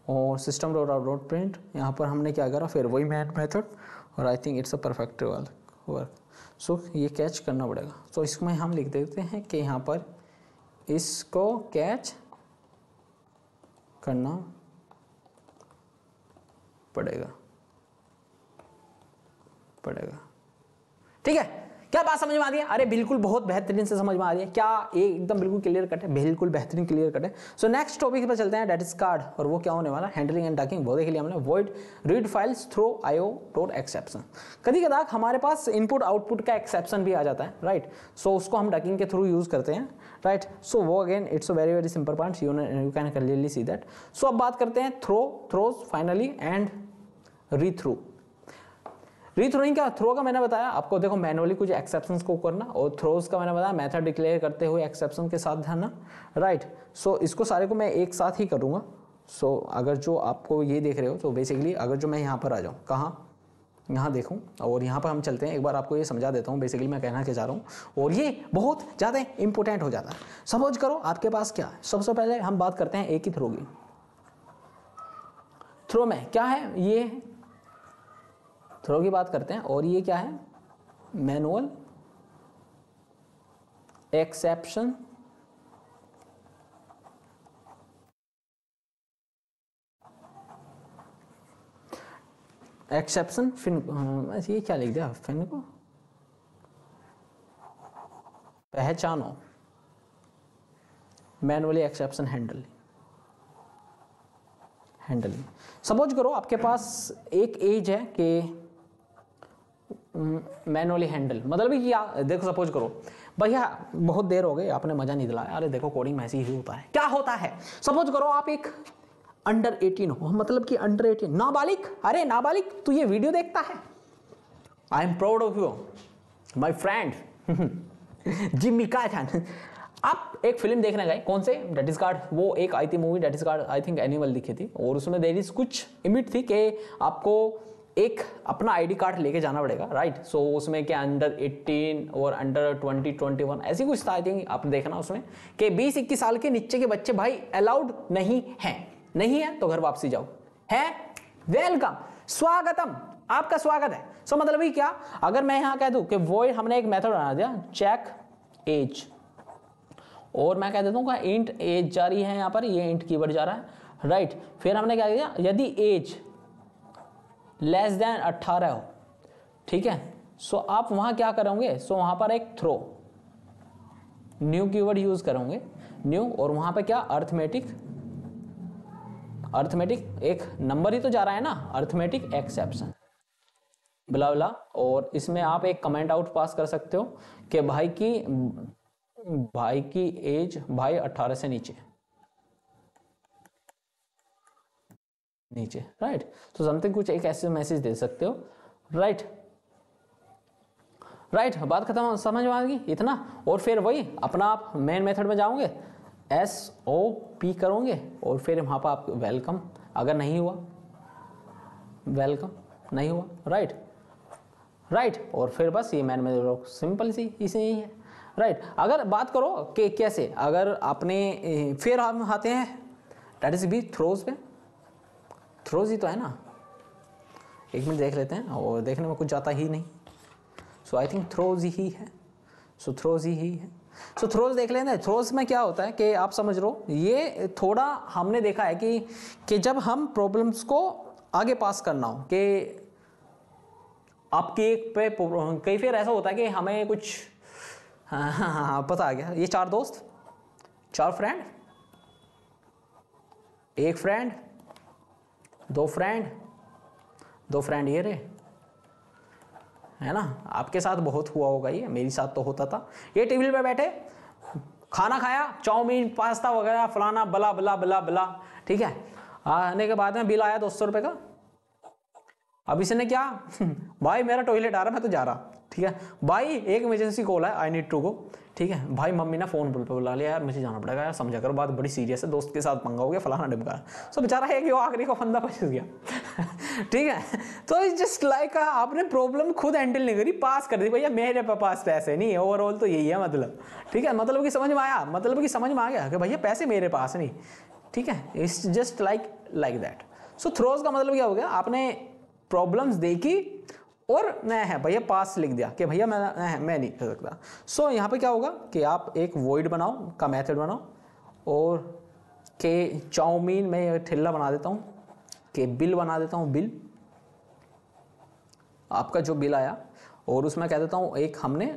और सिस्टम डॉट प्रिंट। यहाँ पर हमने क्या करा, फिर वही मैन मेथड, और I think it's a perfect work. So ये कैच करना पड़ेगा। तो इसमें हम लिख देते हैं कि यहाँ पर इसको कैच करना पड़ेगा। ठीक है, क्या बात समझ में आ रही है? अरे बिल्कुल, बहुत बेहतरीन से समझ में आ रही है क्या? ये एकदम बिल्कुल क्लियर कट है, बिल्कुल बेहतरीन क्लियर कट है। सो नेक्स्ट टॉपिक पर चलते हैं, डेट इज कार्ड। और वो क्या होने वाला, हैंडलिंग एंड डकिंग। वो देख लिया हमने, void read files throw IO dot exception. कभी कदार हमारे पास इनपुट आउटपुट का एक्सेप्शन भी आ जाता है, राइट। सो उसको हम डकिंग के थ्रू यूज करते हैं, राइट। सो वो again it's a very very simple part, you can clearly see that. So अब बात करते हैं throws finally and rethrow. Rethrowing का, थ्रो का मैंने बताया आपको, देखो मैनुअली कुछ एक्सेप्शंस को करना, और थ्रोज का मैंने बताया मेथड डिक्लेयर करते हुए एक्सेप्शन के साथ धरना, राइट। सो इसको सारे को मैं एक साथ ही करूँगा। सो अगर जो आपको ये देख रहे हो, तो बेसिकली अगर जो मैं यहाँ पर आ जाऊँ, कहाँ, यहाँ देखूँ, और यहाँ पर हम चलते हैं, एक बार आपको ये समझा देता हूँ बेसिकली मैं कहना क्या चाह रहा हूँ, और ये बहुत ज़्यादा इंपॉर्टेंट हो जाता है। सपोज करो आपके पास क्या है, सबसे पहले हम बात करते हैं एक ही थ्रो की। थ्रो में क्या है, ये थ्रो की बात करते हैं, और ये क्या है, मैनुअल एक्सेप्शन फिन, ये क्या लिख दिया, फिन को पहचानो, मैनुअली एक्सेप्शन हैंडलिंग। सपोज करो आपके पास एक एज है कि मैनुअली हैंडल, मतलब कि क्या, देखो सपोज करो भैया बहुत देर हो गई, आपने मजा नहीं दिलाया, अरे देखो कोडिंग में ऐसे ही होता है। क्या होता है, सपोज करो आप एक अंडर 18 हो, मतलब कि अंडर 18 नाबालिग, अरे नाबालिग तू ये वीडियो देखता है, I am proud of you my friend Jimmy कायथन। आप एक फिल्म देखने गए, कौन से, डेट इज कार्ड। वो एक आई थी movie that is card, I think animal दिखी थी, और उसमें देयर इज कुछ इमिट थी कि आपको एक अपना आईडी कार्ड लेके जाना पड़ेगा, राइट। सो उसमें क्या अंडर 18 और अंडर 20 21 ऐसी कुछ था, आई थिंक आप देखना उसमें कि 20-21 साल के नीचे के बच्चे भाई अलाउड नहीं है तो घर वापसी जाओ, है वेलकम, स्वागतम, आपका स्वागत है। सो मतलब ही क्या, अगर मैं यहां कह दूं कि वो हमने एक मेथड बना दिया चेक एज, और मैं कह देता हूं इंट एज जा रही है, यहां पर ये इंट कीवर्ड जा रहा है, राइट। फिर हमने क्या किया, यदि एज लेस देन 18 हो, ठीक है। सो आप वहां क्या करोगे, सो वहां पर एक थ्रो न्यू कीवर्ड यूज करोगे, न्यू, और वहां पे क्या, अर्थमेटिक एक नंबर ही तो जा रहा है ना, अर्थमेटिक एक्सेप्शन ब्ला ब्ला, और इसमें आप एक कमेंट आउट पास कर सकते हो कि भाई की एज, भाई 18 से नीचे, राइट। तो समथिंग कुछ एक ऐसे मैसेज दे सकते हो, राइट। बात खत्म, समझ में आ गई इतना। और फिर वही अपना आप मेन मेथड में जाओगे, SOP करोगे, और फिर वहां पर आप वेलकम, अगर नहीं हुआ वेलकम नहीं हुआ, राइट। और फिर बस ये मैन में सिंपल सी इसे ही है, राइट। अगर बात करो कि कैसे, अगर आपने, फिर हम आते हैं डेट इज बी थ्रोज पे, थ्रोज ही तो है ना, एक मिनट देख लेते हैं, और देखने में कुछ जाता ही नहीं। सो आई थिंक थ्रोज ही है, सो थ्रोज देख लेते हैं। थ्रोज में क्या होता है कि आप समझ लो, ये थोड़ा हमने देखा है कि जब हम प्रॉब्लम्स को आगे पास करना हो, कि आपकी एक पे कई फिर ऐसा होता है कि हमें कुछ हाँ पता आ गया, ये 4 दोस्त, 4 फ्रेंड, एक फ्रेंड, 2 फ्रेंड ये रहे, है ना। आपके साथ बहुत हुआ होगा ये, मेरे साथ तो होता था। ये टेबल पे बैठे, खाना खाया, चाउमीन पास्ता वगैरह फलाना बला बला बला बला, ठीक है। आने के बाद में बिल आया 200 रुपए का। अब इसने क्या भाई मेरा टॉयलेट आ रहा, मैं तो जा रहा, ठीक है भाई एक इमरजेंसी कॉल है, आई नीड टू गो, ठीक है भाई मम्मी ने फोन पे बुला लिया, यार मुझे जाना पड़ेगा यार, समझा करो बात बड़ी सीरियस है, दोस्त के साथ पंगा हो गया फलाना ढिमका। सो बेचारा है कि वो आखिरी को फंदा फंस गया ठीक है। तो इट्स जस्ट लाइक आपने प्रॉब्लम खुद हैंडल नहीं करी, पास कर दी भैया, मेरे पास पैसे नहीं है, ओवरऑल तो यही है मतलब, ठीक है मतलब कि समझ में आया, मतलब कि समझ में आ गया कि भैया पैसे मेरे पास नहीं, ठीक है। It's just like that. So throws का मतलब क्या हो गया, आपने प्रॉब्लम्स देखी और मैं है भैया पास लिख दिया कि भैया मैं नहीं कर सकता। सो यहाँ पे क्या होगा कि आप एक वॉइड बनाओ का मेथड बनाओ और के चाउमीन में ठेला बना देता हूँ, कि बिल बना देता हूँ, बिल आपका जो बिल आया, और उसमें कह देता हूँ एक हमने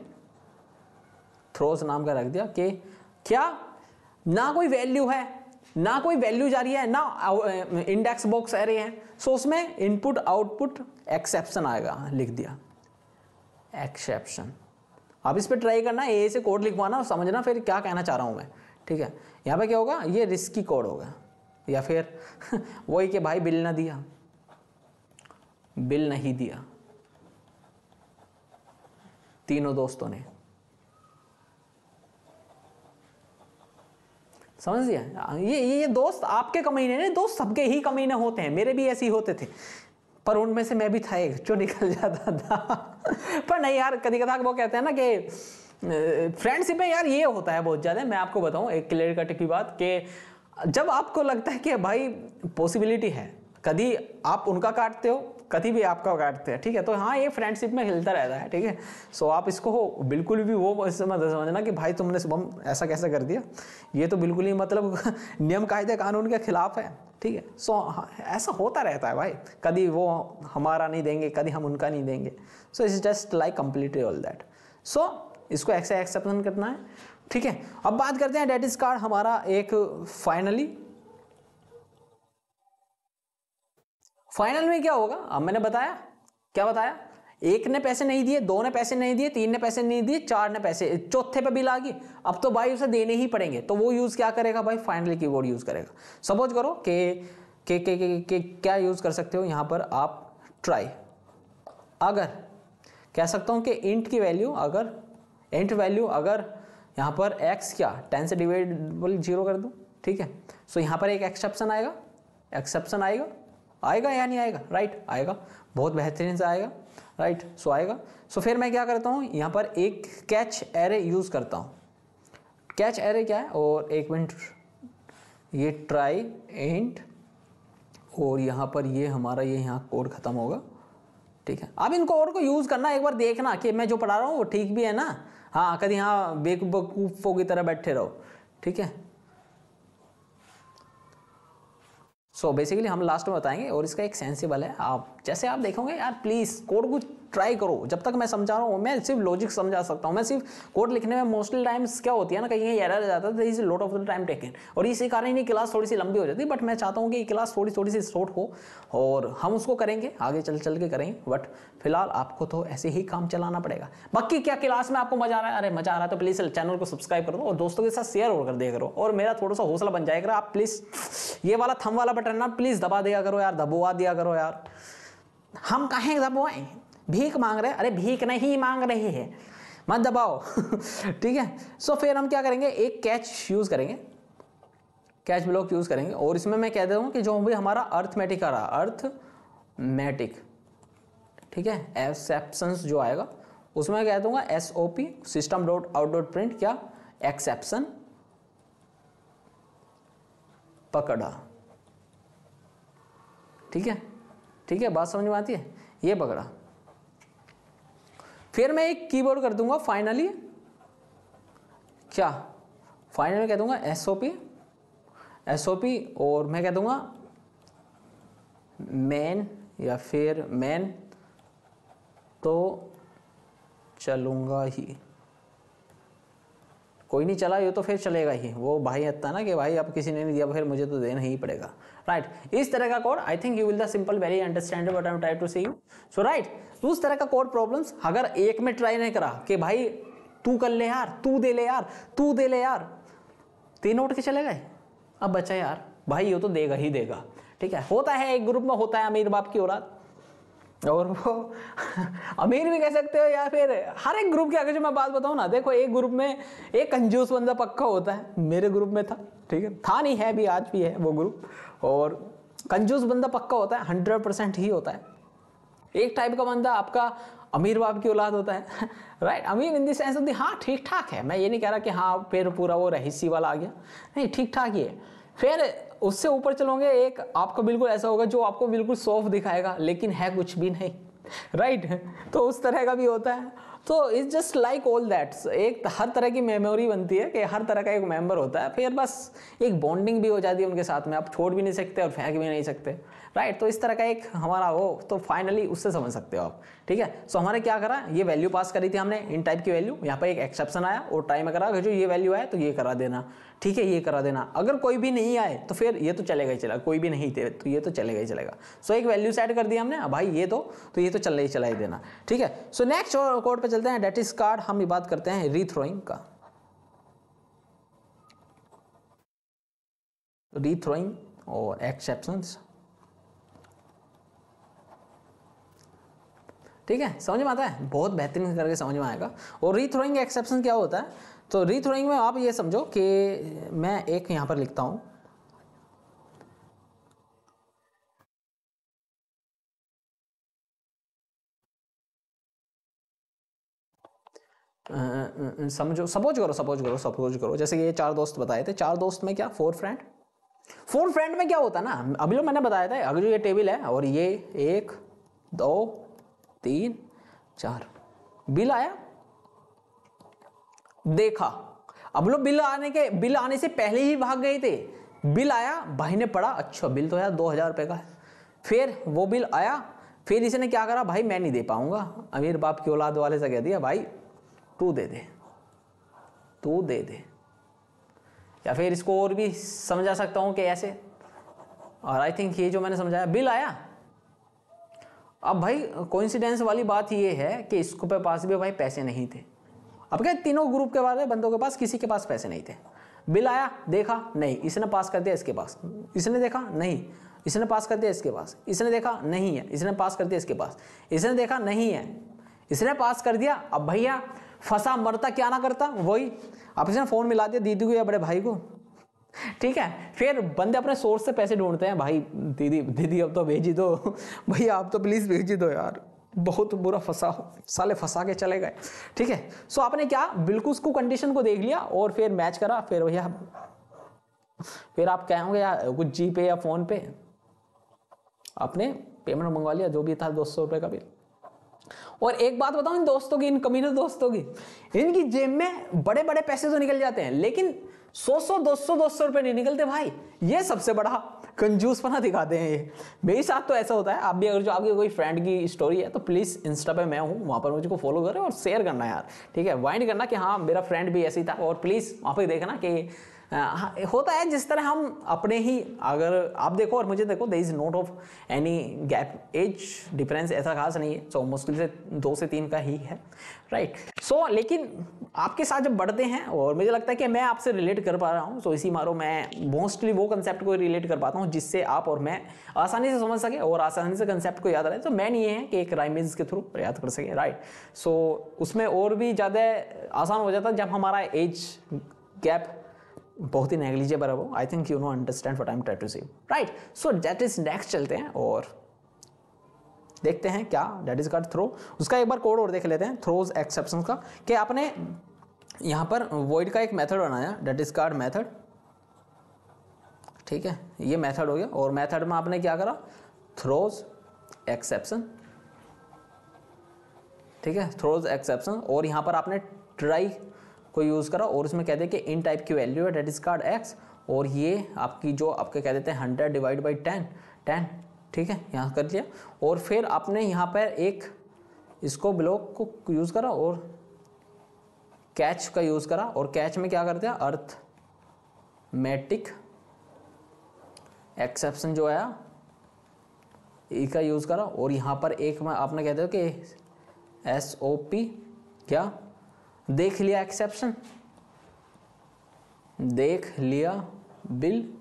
थ्रोज नाम का रख दिया कि क्या ना कोई वैल्यू है ना कोई वैल्यू जा रही है ना इंडेक्स बॉक्स एरे है। सो उसमें इनपुट आउटपुट एक्सेप्शन आएगा, लिख दिया एक्सेप्शन। अब इस पे ट्राई करना, ए से कोड लिखवाना और समझना फिर क्या कहना चाह रहा हूं मैं, ठीक है। यहाँ पे क्या होगा, ये रिस्की कोड होगा, या फिर वही कि भाई बिल ना दिया, बिल नहीं दिया तीनों दोस्तों ने, समझ गया। ये दोस्त आपके कमीने नहीं, दोस्त सबके ही कमीने होते हैं, मेरे भी ऐसे ही होते थे, पर उनमें से मैं भी था एक जो निकल जाता था पर नहीं यार, कभी कदा वो कहते हैं ना कि फ्रेंडशिप में यार ये होता है बहुत ज़्यादा। मैं आपको बताऊं एक क्लियर कट की बात, कि जब आपको लगता है कि भाई पॉसिबिलिटी है, कभी आप उनका काटते हो कभी भी आपका काटते हैं, ठीक है, तो हाँ ये फ्रेंडशिप में हिलता रहता है, ठीक है। सो आप इसको बिल्कुल भी वो मत समझना कि भाई तुमने शुभम ऐसा कैसे कर दिया, ये तो बिल्कुल ही मतलब नियम कायदे कानून के खिलाफ है, ठीक है। सो ऐसा होता रहता है भाई, कभी वो हमारा नहीं देंगे कभी हम उनका नहीं देंगे। So it's just like completely all that. So इसको ऐसे एक्सेप्शन करना है, ठीक है। अब बात करते हैं डेट इज कार्ड हमारा एक फाइनल में क्या होगा। अब मैंने बताया, क्या बताया, एक ने पैसे नहीं दिए, दो ने पैसे नहीं दिए, तीन ने पैसे नहीं दिए, चार ने पैसे, चौथे पे बिल आ गई, अब तो भाई उसे देने ही पड़ेंगे, तो वो यूज क्या करेगा भाई, फाइनली कीवर्ड यूज करेगा। सपोज करो के क्या यूज कर सकते हो यहाँ पर आप, ट्राई। अगर कह सकता हूँ कि इंट की वैल्यू, अगर इंट वैल्यू अगर यहाँ पर x क्या 10 से डिवाइडेबल 0 कर दूँ, ठीक है। सो यहाँ पर एक एक्सेप्शन आएगा, एक्सेप्शन आएगा या नहीं आएगा, राइट आएगा, बहुत बेहतरीन से आएगा, राइट। सो आएगा। सो फिर मैं क्या करता हूँ, यहाँ पर एक कैच एरे यूज करता हूँ। कैच एरे क्या है, और एक मिनट, ये ट्राई इंट, और यहाँ पर ये हमारा ये यहाँ कोड खत्म होगा, ठीक है। अब इन कोड को यूज करना, एक बार देखना कि मैं जो पढ़ा रहा हूँ वो ठीक भी है ना, हाँ कभी यहाँ बेवकूफों की तरह बैठे रहो, ठीक है। सो बेसिकली हम लास्ट में बताएंगे, और इसका एक सेंसिबल है, आप जैसे आप देखोगे यार प्लीज कोड को ट्राई करो, जब तक मैं समझा रहा हूँ मैं सिर्फ लॉजिक समझा सकता हूँ, मैं सिर्फ कोड लिखने में मोस्टली टाइम्स क्या होती है ना, कहीं एरर आ जाता है, is lot of the time taken, और इसी कारण ये क्लास थोड़ी सी लंबी हो जाती है। बट मैं चाहता हूँ कि ये क्लास थोड़ी सी शॉर्ट हो, और हम उसको करेंगे आगे चल के करेंगे, बट फिलहाल आपको तो ऐसे ही काम चलाना पड़ेगा। बाकी क्या क्लास में आपको मजा आ रहा है, अरे मजा आ रहा है तो प्लीज चैनल को सब्सक्राइब कर दो और दोस्तों के साथ शेयर और कर दिया करो, और मेरा थोड़ा सा हौसला बन जाएगा। आप प्लीज ये वाला थंब वाला बटन ना प्लीज दबा दिया करो यार, दबवा दिया करो यार। हम कहें दबाएं, भीख मांग रहे हैं, अरे भीख नहीं मांग रहे हैं, मत दबाओ ठीक है। सो फिर हम क्या करेंगे, एक कैच यूज करेंगे, कैच ब्लॉक यूज करेंगे, और इसमें मैं कह दूँ कि जो भी हमारा अर्थमेटिक आ रहा, अर्थमेटिक, ठीक है, एक्सेप्शंस जो आएगा उसमें मैं कह दूंगा SOP system dot out dot print क्या एक्सेप्शन पकड़ा, ठीक है, ठीक है, बात समझ में आती है, ये पकड़ा। फिर मैं एक कीवर्ड कर दूंगा फाइनली, क्या फाइनली कह दूंगा SOP, और मैं कह दूंगा मेन, या फिर मेन तो चलूंगा ही, कोई नहीं चला ये तो फिर चलेगा ही, वो भाई आता ना कि भाई अब किसी ने नहीं दिया फिर मुझे तो देना ही पड़ेगा, राइट। इस तरह का code I think you will the simple very understandable what I am trying to say you. So right, उस तरह का कोड प्रॉब्लम्स अगर एक में ट्राई नहीं करा कि भाई तू कर ले यार, तू दे ले यार, तू दे ले यार, तीन उठ के चले गए, अब बचा यार भाई ये तो देगा ही देगा, ठीक है। होता है एक ग्रुप में, होता है अमीर बाप की औलाद, और वो अमीर भी कह सकते हो, या फिर हर एक ग्रुप की अगर जो मैं बात बताऊं ना, देखो एक ग्रुप में एक कंजूस बंदा पक्का होता है, मेरे ग्रुप में था, ठीक है, था नहीं है भी, आज भी है वो ग्रुप, और कंजूस बंदा पक्का होता है, 100% ही होता है। एक टाइप का बंदा आपका अमीर बाप की औलाद होता है राइट, अमीर इन द सेंस ऑफ हाँ ठीक ठाक है, मैं ये नहीं कह रहा कि हाँ फिर पूरा वो रहीसी वाला आ गया, नहीं ठीक ठाक ही है। फिर उससे ऊपर चलोगे, एक आपको बिल्कुल ऐसा होगा जो आपको बिल्कुल सॉफ्ट दिखाएगा लेकिन है कुछ भी नहीं, राइट तो उस तरह का भी होता है। तो it's just like all that, एक हर तरह की मेमोरी बनती है कि हर तरह का एक मेंबर होता है, फिर बस एक बॉन्डिंग भी हो जाती है उनके साथ में, आप छोड़ भी नहीं सकते और फेंक भी नहीं सकते, राइट। तो इस तरह का एक हमारा वो, तो फाइनली उससे समझ सकते हो आप, ठीक है। सो हमारे क्या करा, ये वैल्यू पास करी थी हमने, इन टाइप की वैल्यू, यहाँ पर एक एक्सेप्शन आया और ट्राई में करा जो ये वैल्यू आए तो ये करा देना, ठीक है, ये करा देना। अगर कोई भी नहीं आए तो फिर ये तो चलेगा ही चलेगा, कोई भी नहीं थे तो ये तो चलेगा ही चलेगा। सो एक वैल्यू सेट कर दिया हमने, भाई ये तो ये तो चल ही चला ही देना, ठीक है। सो नेक्स्ट कोड पे चलते हैं, डेट इज कार्ड। हम ये बात करते हैं रीथ्रोइंग का, रीथ्रोइंग और एक्सेप्शंस, ठीक है, समझ में आता है, बहुत बेहतरीन करके समझ में आएगा। और रीथ्रोइंग एक्सेप्शन क्या होता है, तो रीथ्रोइंग में आप ये समझो कि मैं एक यहां पर लिखता हूं, समझो, सपोज करो जैसे कि ये 4 दोस्त बताए थे, 4 दोस्त में क्या 4 फ्रेंड, 4 फ्रेंड में क्या होता है ना, अभी जो मैंने बताया था, अगर जो ये टेबल है और ये 1 2 3 4, बिल आया देखा, अब लोग बिल आने से पहले ही भाग गए थे, बिल आया भाई ने पढ़ा, अच्छा बिल तो यार 2000 रुपए का है, फिर वो बिल आया, फिर इसने क्या करा, भाई मैं नहीं दे पाऊंगा, अमीर बाप की औलाद वाले से कह दिया भाई तू दे दे, तू दे दे। या फिर इसको और भी समझा सकता हूं कि ऐसे, और आई थिंक ये जो मैंने समझाया, बिल आया, अब भाई कोइंसिडेंस वाली बात ये है कि इसको पे पास भी भाई पैसे नहीं थे, अब क्या तीनों ग्रुप के वाले बंदों के पास किसी के पास पैसे नहीं थे, बिल आया देखा नहीं, इसने पास कर दिया इसके पास, इसने देखा नहीं, इसने पास कर दिया इसके पास, इसने देखा नहीं है, इसने पास कर दिया इसके पास, इसने देखा नहीं है, इसने पास कर दिया। अब भैया फंसा मरता क्या ना करता, वही अब इसने फोन मिला दिया दीदी को या बड़े भाई को, ठीक है। फिर बंदे अपने सोर्स से पैसे ढूंढते हैं, भाई दीदी दीदी अब तो भेज ही दो भैया आप तो प्लीज भेज ही दो यार, बहुत बुरा फंसा, साले फंसा के चले गए, ठीक है। सो आपने क्या बिल्कुल उसको कंडीशन को देख लिया और फिर मैच करा, फिर भैया फिर आप कहोगे यार कुछ जी पे या फोन पे आपने पेमेंट मंगवा लिया, जो भी था 200 रुपए का बिल। और एक बात बताऊं इन दोस्तों की, इन कमीने दोस्तों की, इनकी जेब में बड़े बड़े पैसे तो निकल जाते हैं लेकिन 100 200 रुपए नहीं निकलते भाई, ये सबसे बड़ा कंजूसपना दिखाते हैं ये। मेरे साथ तो ऐसा होता है, आप भी अगर जो आपकी कोई फ्रेंड की स्टोरी है तो प्लीज इंस्टा पे मैं हूँ, वहां पर मुझको फॉलो करें और शेयर करना यार, ठीक है, वाइंड करना कि हाँ मेरा फ्रेंड भी ऐसे ही था, और प्लीज वहां पर देखना कि होता है जिस तरह हम अपने ही, अगर आप देखो और मुझे देखो, there is not of any gap, age difference ऐसा खास नहीं है, सो मुश्किल से 2 से 3 का ही है, राइट। सो लेकिन आपके साथ जब बढ़ते हैं और मुझे लगता है कि मैं आपसे रिलेट कर पा रहा हूँ, सो इसी मारो मैं मोस्टली वो कंसेप्ट को रिलेट कर पाता हूँ जिससे आप और मैं आसानी से समझ सके और आसानी से कंसेप्ट को याद रहे। तो मैन ये है कि एक राइमिंग्स के थ्रू याद कर सके, राइट। सो उसमें और भी ज़्यादा आसान हो जाता है जब हमारा एज गैप बहुत ही नेग्लिजिबल है वो। I think you know understand what I am trying to say, right. So that is next, चलते हैं और देखते हैं क्या दैट इज कार्ड थ्रो, उसका एक बार कोड और देख लेते हैं, थ्रोज एक्सेप्शन का, कि आपने यहां पर वॉइड का एक मेथड बनाया, दैट इज कार्ड मेथड, ठीक है, ये मेथड हो गया। और मेथड में आपने क्या करा, थ्रोज एक्सेप्शन, ठीक है, थ्रोज एक्सेप्शन, और यहां पर आपने ट्राई को यूज करा और उसमें कह दे कि इन टाइप की वैल्यू है दैट इज कार्ड एक्स, और ये आपकी जो आपके कह देते हैं 100 डिवाइड बाई 10, ठीक है, यहाँ कर दिया। और फिर आपने यहाँ पर एक इसको ब्लॉक को यूज करा और कैच का यूज करा, और कैच में क्या करते हैं, अर्थमेटिक एक्सेप्शन जो आया ई का यूज करा, और यहाँ पर एक में आपने कहते हो कि SOP क्या, देख लिया एक्सेप्शन, देख लिया बिल,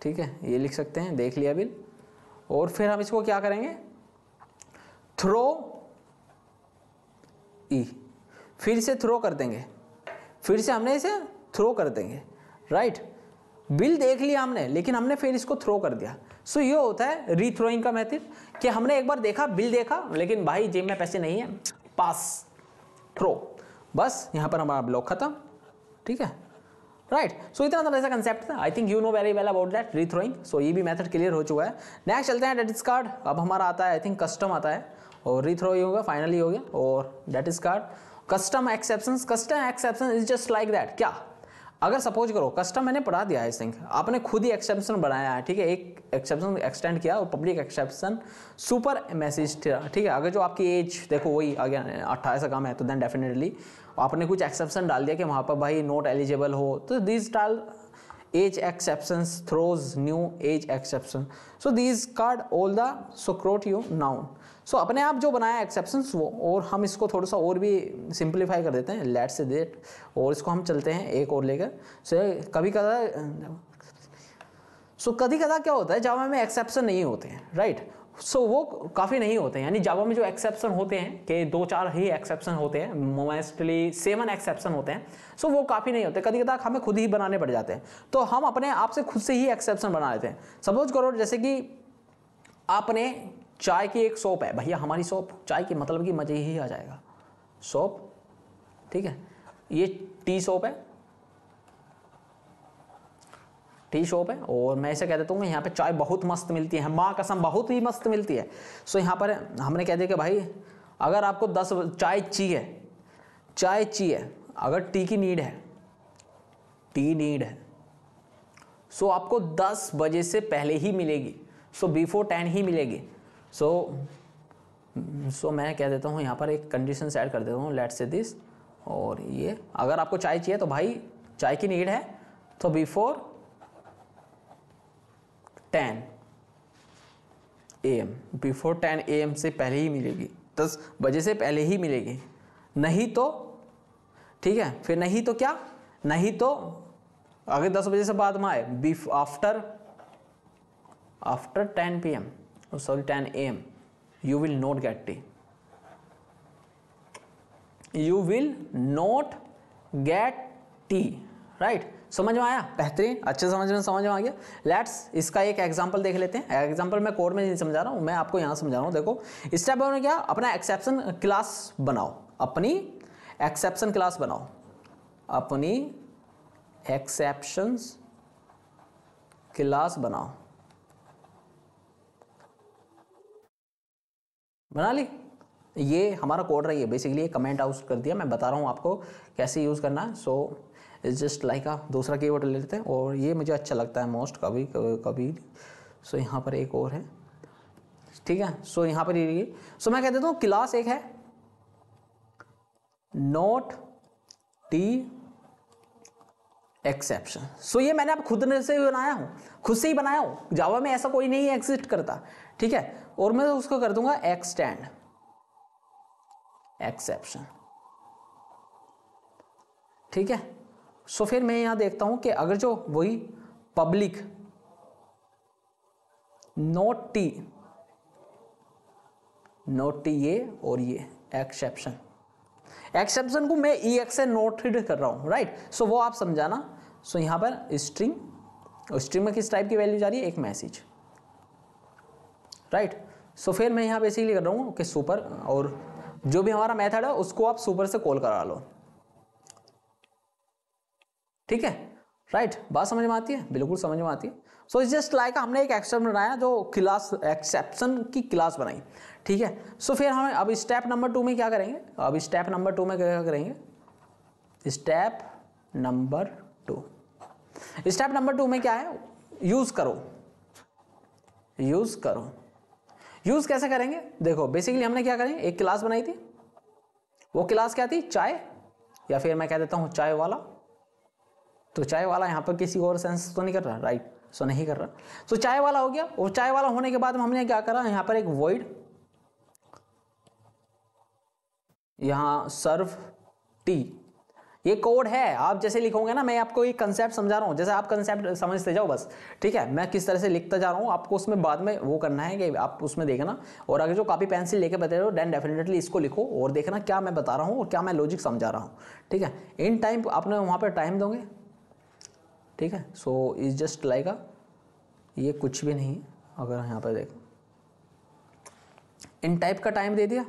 ठीक है, ये लिख सकते हैं, देख लिया बिल। और फिर हम इसको क्या करेंगे, थ्रो ई, फिर से थ्रो कर देंगे, फिर से हमने इसे थ्रो कर देंगे, राइट। बिल देख लिया हमने, लेकिन हमने फिर इसको थ्रो कर दिया। सो ये होता है रीथ्रोइंग का मेथड, कि हमने एक बार देखा, बिल देखा, लेकिन भाई जेब में पैसे नहीं है, पास, थ्रो, बस यहां पर हमारा ब्लॉक खत्म, ठीक है, राइट। सो इतना तरह का कंसेप्ट था। I think you know very well about that rethrowing. So ये भी मेथड क्लियर हो चुका है। नेक्स्ट चलते हैं, डेट इज कार्ड। अब हमारा आता है, आई थिंक कस्टम आता है, और रीथ्रो होगा, फाइनली हो गया, और that is card. Custom exceptions, custom exception is just like that. क्या, अगर सपोज करो कस्टम मैंने पढ़ा दिया है, आई थिंक आपने खुद ही एक्सेप्शन बनाया है, ठीक है, एक एक्सेप्शन एक्सटेंड किया और पब्लिक एक्सेप्शन सुपर मैसेज, ठीक है। अगर जो आपकी एज देखो वही आ गया 18 से कम है, तो देन डेफिनेटली आपने कुछ एक्सेप्शन डाल दिया कि वहाँ पर भाई नॉट एलिजिबल हो, तो this tall as exceptions throws new as exception. So this card all the सुक्रोट यू नाउन। सो अपने आप जो बनाया एक्सेप्शंस वो, और हम इसको थोड़ा सा और भी सिंप्लीफाई कर देते हैं, लेट्स से देट, और इसको हम चलते हैं एक और लेकर। सो कभी कदा क्या होता है, जावा में एक्सेप्शन नहीं होते हैं, राइट। सो वो काफ़ी नहीं होते हैं, यानी जावा में जो एक्सेप्शन होते हैं कि 2-4 ही एक्सेप्शन होते हैं, मोस्टली 7 एक्सेप्शन होते हैं। सो वो काफ़ी नहीं होते, कभी कदा हमें खुद ही बनाने पड़ जाते हैं, तो हम अपने आप से खुद से ही एक्सेप्शन बना लेते हैं। सपोज करो जैसे कि आपने चाय की एक शॉप है, भैया हमारी शॉप चाय की, मतलब कि मजे ही आ जाएगा, शॉप, ठीक है, ये टी शॉप है, टी शॉप है, और मैं ऐसे कह देता हूँ यहाँ पे चाय बहुत मस्त मिलती है, माँ कसम बहुत ही मस्त मिलती है। सो यहाँ पर हमने कह दिया कि भाई अगर आपको 10 चाय चाहिए, अगर टी की नीड है, टी नीड है, सो आपको 10 बजे से पहले ही मिलेगी, सो बिफोर 10 ही मिलेगी। सो मैं कह देता हूँ यहाँ पर एक कंडीशन सेट कर देता हूँ, लेट्स से दिस, और ये अगर आपको चाय चाहिए तो भाई चाय की नीड है तो बिफोर 10 AM, बिफोर 10 AM से पहले ही मिलेगी, 10 बजे से पहले ही मिलेगी, नहीं तो, ठीक है, फिर नहीं तो क्या, नहीं तो अगर 10 बजे से बाद में आए, after 10 PM, sorry 10 AM, you will not get tea, you will not get tea, right. समझ में आया, बेहतरीन, अच्छे समझ में आ गया। लेट्स इसका एक एग्जांपल देख लेते हैं। एग्जांपल मैं कोड में नहीं समझा रहा हूँ, मैं आपको यहाँ समझा रहा हूँ। देखो स्टेप में क्या, अपना एक्सेप्शन क्लास बनाओ, अपनी एक्सेप्शन क्लास बनाओ, अपनी एक्सेप्शंस क्लास बनाओ, बना ली। ये हमारा कोड रही है, बेसिकली कमेंट आउट कर दिया, मैं बता रहा हूँ आपको कैसे यूज़ करना है। सो इट्स जस्ट लाइक दूसरा कीवर्ड ले लेते हैं, और ये मुझे अच्छा लगता है मोस्ट कभी। सो यहाँ पर एक और है, ठीक है। सो यहाँ पर ये, सो मैं कह देता हूँ क्लास एक है नोट टी एक्सेप्शन। सो ये मैंने आप खुद से बनाया हूँ, खुद से ही बनाया हूँ, जावा में ऐसा कोई नहीं एग्जिस्ट करता, ठीक है। और मैं उसको कर दूंगा एक्सटेंड एक्सेप्शन, ठीक है। सो फिर मैं यहां देखता हूं कि अगर जो वही पब्लिक नोट टी ये और ये एक्सेप्शन को मैं EX से नोटेड कर रहा हूं, राइट। सो वो आप समझाना। सो यहां पर स्ट्रिंग में किस टाइप की वैल्यू जा रही है, एक मैसेज, राइट। सो फिर मैं यहां बेसिकली कर रहा हूं कि सुपर, और जो भी हमारा मेथड है उसको आप सुपर से कॉल करा लो, ठीक है, राइट। बात समझ में आती है, बिल्कुल समझ में आती है। सो इट्स जस्ट लाइक हमने एक एक्सेप्शन बनाया, जो क्लास एक्सेप्शन की क्लास बनाई, ठीक है। सो फिर हम अब स्टेप नंबर 2 में क्या करेंगे, स्टेप नंबर 2 में क्या करेंगे, स्टेप नंबर 2 में क्या है, यूज कैसे करेंगे। देखो बेसिकली हमने क्या करेंगे, एक क्लास बनाई थी, वो क्लास क्या थी, चाय, या फिर मैं कह देता हूं चाय वाला। तो चाय वाला यहां पर किसी और सेंस तो नहीं कर रहा, राइट। सो नहीं कर रहा, सो चाय वाला हो गया। और चाय वाला होने के बाद हमने क्या करा, यहां पर एक वॉइड, यहां सर्व टी, ये कोड है। आप जैसे लिखोगे ना, मैं आपको एक कंसेप्ट समझा रहा हूँ, जैसे आप कंसेप्ट समझते जाओ बस, ठीक है। मैं किस तरह से लिखता जा रहा हूँ, आपको उसमें बाद में वो करना है कि आप उसमें देखना, और अगर जो कॉपी पेंसिल लेके बता रहे हो देन डेफिनेटली इसको लिखो और देखना क्या मैं बता रहा हूँ और क्या मैं लॉजिक समझा रहा हूँ, ठीक है। इन टाइम आपने वहाँ पर टाइम दोगे, ठीक है। सो इज जस्ट लाइक ये कुछ भी नहीं, अगर यहाँ पर देखो इन टाइप का टाइम दे दिया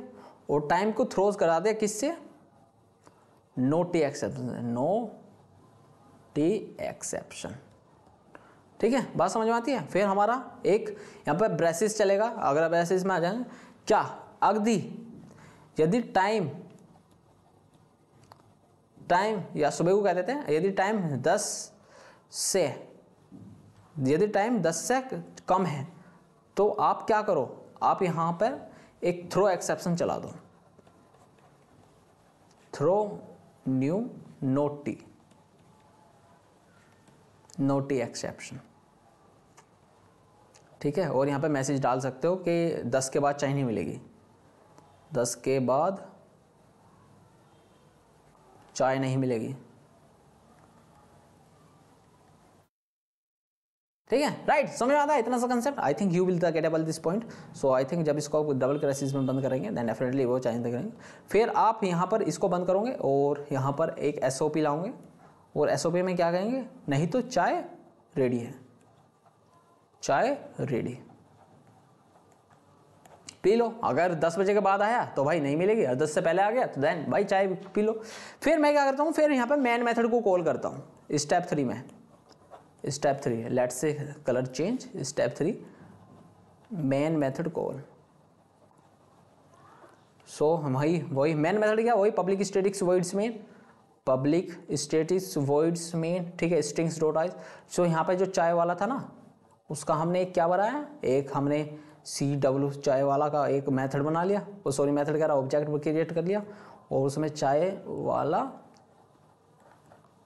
और टाइम को थ्रोज करा दिया किससे, no T exception, no T exception, ठीक है। बात समझ में आती है। फिर हमारा एक यहाँ पर ब्रेसिस चलेगा, अगर आप ब्रेसिस में आ जाएंगे क्या, अगदी यदि टाइम या सुबह को कह देते हैं, यदि टाइम 10 से कम है तो आप क्या करो, आप यहां पर एक थ्रो एक्सेप्शन चला दो, थ्रो न्यू नोटी एक्सेप्शन, ठीक है। और यहां पे मैसेज डाल सकते हो कि 10 के बाद चाय नहीं मिलेगी, 10 के बाद चाय नहीं मिलेगी, ठीक है। राइट, समझ में आता है इतना सा concept. I think you will get able this point. So I think जब इसको डबल क्राइसिस में बंद करेंगे देन डेफिनेटली वो चाय करेंगे। फिर आप यहाँ पर इसको बंद करोगे और यहाँ पर एक SOP लाओगे और SOP में क्या कहेंगे, नहीं तो चाय रेडी है, चाय रेडी, पी लो। अगर 10 बजे के बाद आया तो भाई नहीं मिलेगी, और 10 से पहले आ गया तो देन भाई चाय पी लो। फिर मैं क्या करता हूँ, फिर यहाँ पर मैन मेथड को कॉल करता हूँ स्टेप 3 में। Step 3 let's say colour change, step 3 main method call. So वही मैन मेथड क्या, वही public statics voids main, public statics voids main, ठीक है, स्ट्रिंग्स डॉट आइज। सो यहाँ पे जो चाय वाला था ना उसका हमने एक क्या बनाया, एक हमने CW चाय वाला का एक मेथड बना लिया, वो सॉरी मेथड कह रहा ऑब्जेक्ट क्रिएट कर लिया और उसमें चाय वाला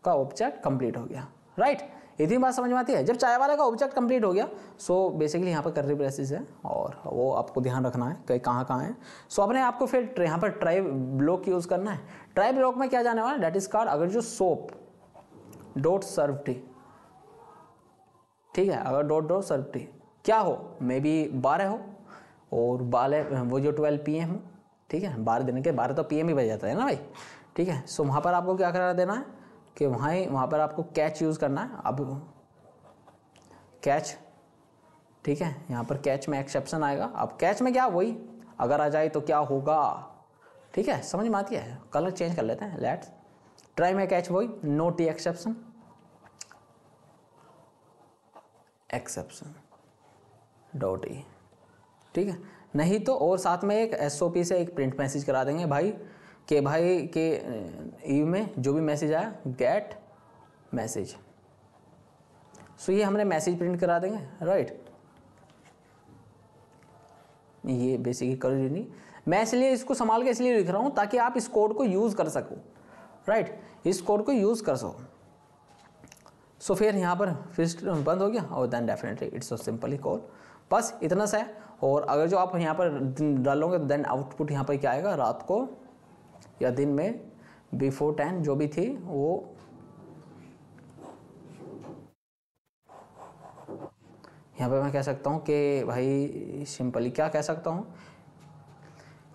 का ऑब्जेक्ट कंप्लीट हो गया। राइट, इतनी बात समझ में आती है। जब चाय वाले का ऑब्जेक्ट कंप्लीट हो गया सो बेसिकली यहाँ पर कर्ली ब्रेसेस है और वो आपको ध्यान रखना है कि कहाँ कहाँ है। सो अपने आपको फिर यहाँ पर ट्राई ब्लॉक यूज़ करना है। ट्राई ब्लॉक में क्या जाने वाला है, डेट इज कार्ड अगर जो सोप डॉट सर्व टी, ठीक है, अगर डॉट सर्व टी क्या हो, मे बी 12 हो और 12 वो जो 12 PM हो, ठीक है, 12 दिन के 12 तो PM ही बज जाता है ना भाई, ठीक है। सो वहाँ पर आपको क्या करा देना है कि वहाँ पर आपको कैच यूज़ करना है। अब कैच, ठीक है, यहाँ पर कैच में एक्सेप्शन आएगा। अब कैच में क्या, वही अगर आ जाए तो क्या होगा, ठीक है, समझ में आती है। कलर चेंज कर लेते हैं, लेट्स ट्राई में कैच वही no T exception dot E, ठीक है। नहीं तो और साथ में एक SOP से एक प्रिंट मैसेज करा देंगे भाई के ई में जो भी मैसेज आया गेट मैसेज। सो ये हमने मैसेज प्रिंट करा देंगे। राइट, ये बेसिकली कर नहीं, मैं इसलिए इसको संभाल के इसलिए लिख रहा हूँ ताकि आप इस कोड को यूज़ कर सको। राइट, इस कोड को यूज़ कर सको। सो फिर यहाँ पर फिर बंद हो गया और then definitely it's simply call, बस इतना सा है। और अगर जो आप यहाँ पर डालोगे तो देन आउटपुट यहाँ पर क्या आएगा, रात को या दिन में बिफोर 10 जो भी थी वो यहाँ पे मैं कह सकता हूँ कि भाई सिंपली क्या कह सकता हूँ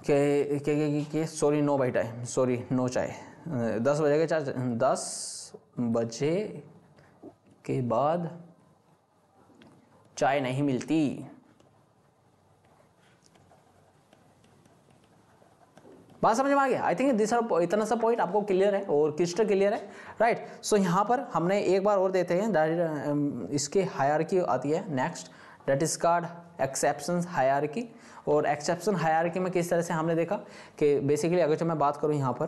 कि sorry no by time, sorry no चाय 10 बजे के 10 बजे के बाद चाय नहीं मिलती। बात समझ में आ गया। आई थिंक दिस इतना सा पॉइंट आपको क्लियर है और क्रिस्टल क्लियर है। राइट, सो यहाँ पर हमने एक बार और देते हैं, इसके हायरार्की आती है next, that is card exception hierarchy. और एक्सेप्शन हायरार्की में किस तरह से हमने देखा कि बेसिकली अगर जो मैं बात करूँ यहाँ पर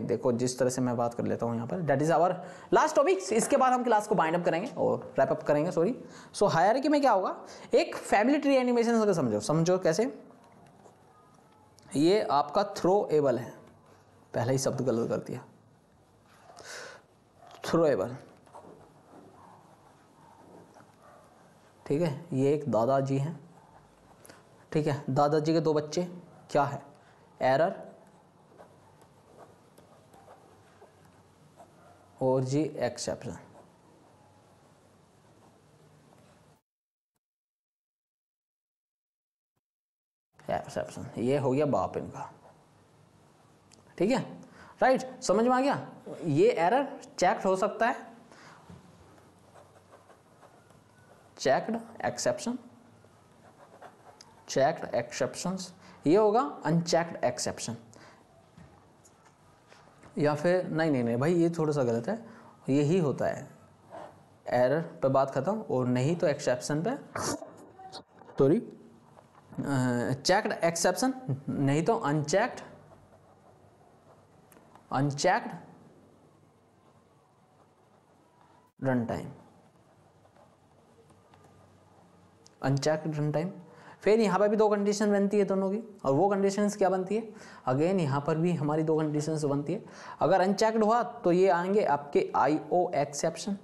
देखो जिस तरह से मैं बात कर लेता हूँ यहाँ पर, that is our last topic. इसके बाद हम क्लास को बाइंड अप करेंगे और रैप अप करेंगे, सॉरी। सो हायरार्की में क्या होगा, एक फैमिली ट्री एनिमेशन अगर समझो कैसे, ये आपका थ्रोएबल है, पहला ही शब्द गलत कर दिया, थ्रोएबल, ठीक है। ये एक दादाजी हैं, ठीक है, दादाजी के 2 बच्चे, क्या है, एरर और जी एक्सेप्शन, एक्सेप्शन, ये हो गया बाप इनका, ठीक है, राइट, समझ में आ गया। ये एरर चेक्ड हो सकता है, चेक्ड एक्सेप्शन, चेक्ड एक्सेप्शंस, ये होगा अनचेक्ड एक्सेप्शन, या फिर नहीं भाई ये थोड़ा सा गलत है, यही होता है, एरर पे बात खत्म, और नहीं तो एक्सेप्शन पे, सॉरी, चेक्ड एक्सेप्शन, नहीं तो unchecked, unchecked run time, unchecked run time. फिर यहाँ पर भी दो कंडीशन बनती है दोनों की, और वो कंडीशंस क्या बनती है, अगेन यहाँ पर भी हमारी दो कंडीशंस बनती है। अगर अनचेक्ड हुआ तो ये आएंगे आपके IO एक्सेप्शन,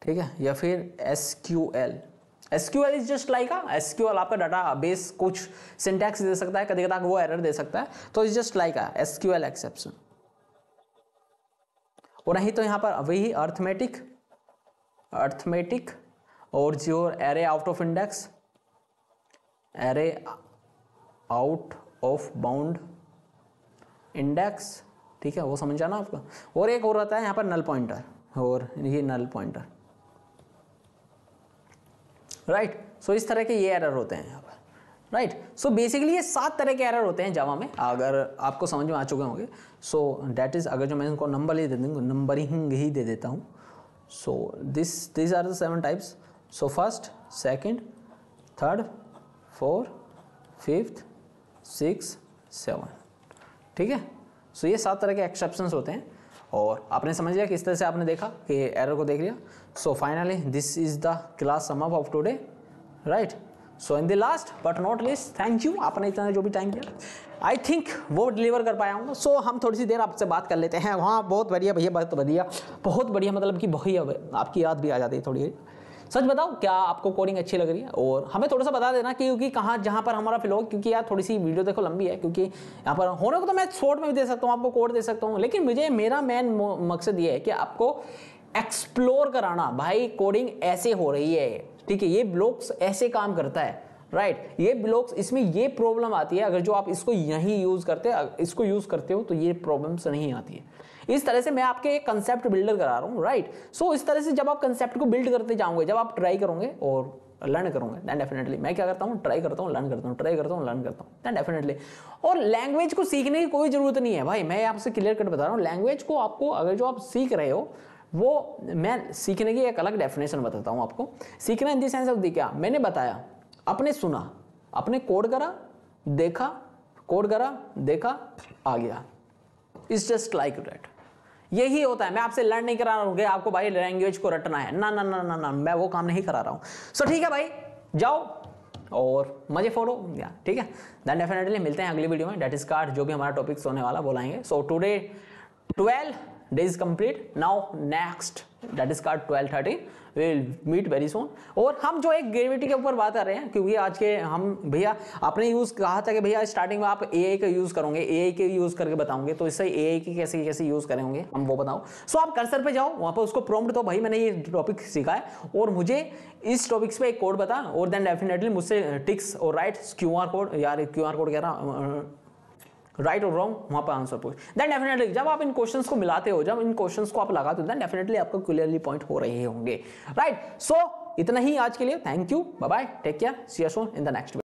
ठीक है, या फिर SQL। SQL is just like SQL, आपका डाटा बेस कुछ सिंटैक्स दे सकता है, कभी कभी वो एरर दे सकता है, तो is just like SQL exception. और नहीं तो यहाँ पर वही अर्थमेटिक, अर्थमेटिक, और जो array out of index, array out of bound index, ठीक है, वो समझ जाना आपका। और एक और रहता है यहाँ पर नल पॉइंटर, और ये नल पॉइंटर, राइट। सो इस तरह के ये एरर होते हैं यहाँ पर, राइट। सो बेसिकली ये 7 तरह के एरर होते हैं जावा में, अगर आपको समझ में आ चुके होंगे। सो दैट इज, अगर जो मैं इनको नंबर ही दे दूँगा, नंबरिंग ही दे देता हूँ। So this are the 7 types. So first, second, third, 4, 5th, 6, 7, ठीक है। सो ये 7 तरह के एक्सेप्शंस होते हैं, और आपने समझ लिया किस तरह से आपने देखा कि एरर को देख लिया। So finally this is the class sum up of today, right. So in the last but not least, thank you, आपने इतना जो भी टाइम दिया, आई थिंक वो डिलीवर कर पाया हूँ। सो हम थोड़ी सी देर आपसे बात कर लेते हैं। हाँ बहुत बढ़िया भैया, बहुत बढ़िया, बहुत बढ़िया, मतलब कि भैया आपकी याद भी आ जाती है थोड़ी। सच बताओ, क्या आपको कोडिंग अच्छी लग रही है? और हमें थोड़ा सा बता देना क्योंकि कहाँ जहाँ पर हमारा फ्लो, क्योंकि यार थोड़ी सी वीडियो देखो लंबी है, क्योंकि यहाँ पर होने को तो मैं शॉर्ट में भी दे सकता हूँ, आपको कोड दे सकता हूँ, लेकिन मुझे मेरा मेन मकसद ये है कि आपको एक्सप्लोर कराना। भाई कोडिंग ऐसे हो रही है, ठीक है, ये ब्लॉक्स ऐसे काम करता है, राइट। ये ब्लॉक्स, इसमें ये प्रॉब्लम आती है, अगर जो आप इसको यहीं यूज करते हो तो ये प्रॉब्लम्स नहीं आती है। इस तरह से मैं आपके एक कंसेप्ट बिल्डर करा रहा हूँ, राइट। सो इस तरह से जब आप कंसेप्ट को बिल्ड करते जाओगे, जब आप ट्राई करोगे और लर्न करोगे, देन डेफिनेटली मैं क्या करता हूँ, ट्राई करता हूँ, लर्न करता हूँ, ट्राई करता हूँ, लर्न करता हूँ, देन डेफिनेटली। और लैंग्वेज को सीखने की कोई जरूरत नहीं है भाई, मैं आपसे क्लियर कट बता रहा हूँ। लैंग्वेज को आपको, अगर जो आप सीख रहे हो, वो मैं सीखने की एक अलग डेफिनेशन बताता हूँ आपको। सीखना इन द सेंस ऑफ क्या मैंने बताया, आपने सुना, आपने कोड करा, देखा, कोड करा, देखा, आ गया, इट्स जस्ट लाइक दैट। यही होता है। मैं आपसे लर्न नहीं करा रहा हूँ कि आपको भाई लैंग्वेज को रटना है, ना ना ना ना ना, मैं वो काम नहीं करा रहा हूँ। सो ठीक है भाई, जाओ और मजे फोड़ो, ठीक है। देन डेफिनेटली मिलते हैं अगली वीडियो में, डेट इज कार्ड, जो भी हमारा टॉपिक्स होने वाला बोलाएंगे। So today 12 days complete, now next that is card 12:30 we will meet very soon। और हम जो एक ग्रेविटी के ऊपर बात कर रहे हैं, क्योंकि आज के हम भैया आपने यूज कहा था कि भैया स्टार्टिंग में आप AI का यूज करोगे, AI के यूज करके बताओगे, तो इससे AI की कैसे कैसे यूज करेंगे हम वो बताओ। सो आप कर्सर पे जाओ, वहां पर उसको प्रॉम्प्ट दो, भाई मैंने ये टॉपिक सीखा है और मुझे इस टॉपिक्स पे एक कोड बता, और देन डेफिनेटली मुझसे टिक्स और राइट QR कोड, यार QR कोड कह रहा, राइट और रॉन्ग, वहां पर आंसर पूछ। देन डेफिनेटली जब आप इन क्वेश्चंस को मिलाते हो, जब इन क्वेश्चंस को आप लगाते हो, देन डेफिनेटली आपको क्लियरली पॉइंट हो रहे होंगे, राइट। सो इतना ही आज के लिए, thank you, bye bye, take care, see you soon in the next.